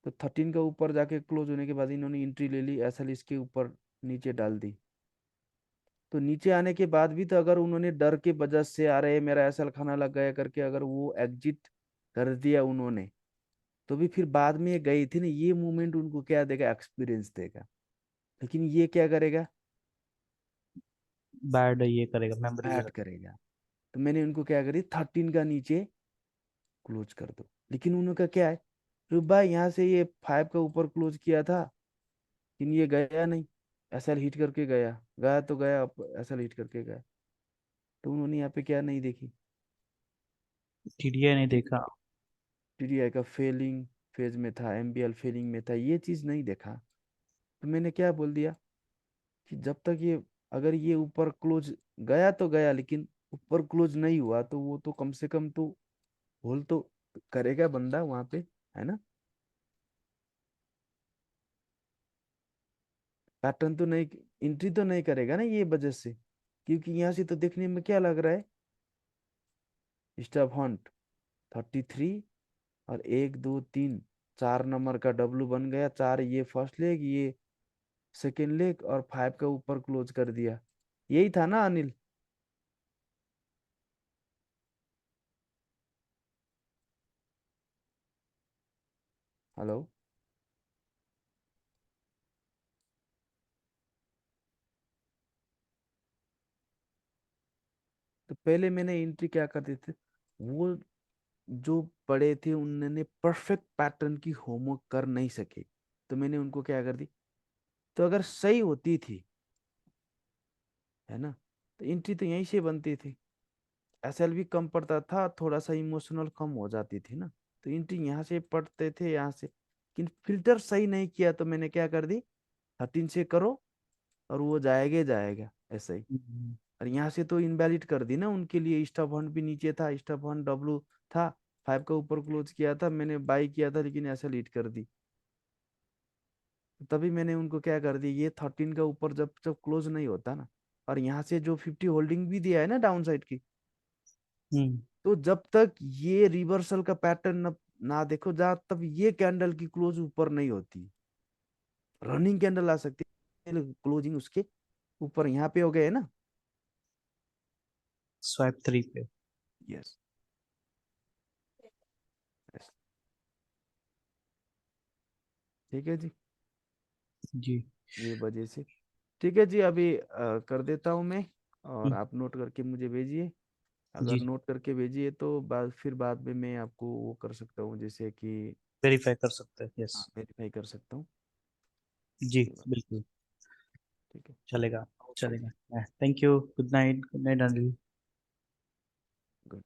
तो 13 का ऊपर जाके क्लोज होने के बाद इन्होंने एंट्री ले ली, एसएल इसके ऊपर नीचे डाल दी। तो नीचे आने के बाद भी तो अगर उन्होंने डर के वजह से आ रहे मेरा एसएल खाना लग गया करके अगर वो एग्जिट कर दिया उन्होंने, तो भी फिर बाद में ये गई थी ना, ये मूवमेंट उनको क्या देगा, एक्सपीरियंस देगा। लेकिन ये क्या करेगा, बैड ये करेगा, मेमोरी ऐड जरा। करेगा। तो मैंने उनको क्या करी, 13 का नीचे क्लोज कर दो। लेकिन उनका क्या है, रुक भाई यहाँ से ये 5 का ऊपर क्लोज किया था, लेकिन ये गया नहीं, एसएल हिट करके गया, गया तो गया, एसएल हिट करके गया। तो उन्होंने यहाँ पे क्या नहीं देखी, टीडीआई नहीं देखा। टीडीआई का फेलिंग फेज में था, एमबीएल फेलिंग में था, ये चीज नहीं देखा। तो मैंने क्या बोल दिया कि जब तक ये, अगर ये ऊपर क्लोज गया तो गया, लेकिन ऊपर क्लोज नहीं हुआ, तो वो तो कम से कम तो होल्ड तो करेगा बंदा वहां पे, है ना। पैटर्न तो नहीं, एंट्री तो नहीं करेगा ना ये वजह से, क्योंकि यहाँ से तो देखने में क्या लग रहा है, स्टॉप हंट 33 और 1 2 3, 4 नंबर का डब्लू बन गया, 4 ये फर्स्ट लेग, ये सेकेंड लेग, और 5 का ऊपर क्लोज कर दिया। यही था ना अनिल। हेलो। तो पहले मैंने एंट्री क्या करते थे, वो जो पढ़े थे उन्होंने परफेक्ट पैटर्न की होमवर्क कर नहीं सके, तो मैंने उनको क्या कर दी, तो अगर सही होती थी, है ना, तो एंट्री तो यहीं से बनती थी। एसएल भी कम पड़ता था, थोड़ा सा इमोशनल कम हो जाती थी ना, तो एंट्री यहाँ से पढ़ते थे, यहाँ से, लेकिन फिल्टर सही नहीं किया, तो मैंने क्या कर दी, 13 से करो, और वो जाएगा ही जाएगा ऐसा ही। हम्म, और यहाँ से तो इनवैलिड कर दी ना उनके लिए, स्टॉप हंट भी नीचे था, स्टॉप हंट डब्लू था, 5 का ऊपर क्लोज किया था, मैंने बाई किया था, लेकिन ऐसा लीड कर दी। तभी मैंने उनको क्या कर दी, ये 13 का ऊपर जब जब क्लोज नहीं होता ना, और यहाँ से जो 50 होल्डिंग भी दिया है ना डाउन साइड की, हम्म, तो जब तक ये रिवर्सल का पैटर्न न, ना देखो जा, तब ये कैंडल की क्लोज ऊपर नहीं होती, रनिंग कैंडल आ सकती है, क्लोजिंग उसके ऊपर यहाँ पे हो गए ना। स्वाइप 3 पे। यस। ठीक है जी, जी। ये वजह से। ठीक है जी, अभी कर देता हूँ मैं, और हम्म, आप नोट करके मुझे भेजिए। अगर जी, नोट करके भेजिए तो बाद में मैं आपको वो कर सकता हूँ, जैसे कि वेरीफाई कर सकते हैं, यस। वेरीफाई कर सकता हूँ। जी, उसके बाद बिल्कुल ठीक है। चलेगा। ओके जी। चलेगा। Thank you. Good night, good night Anil. Good.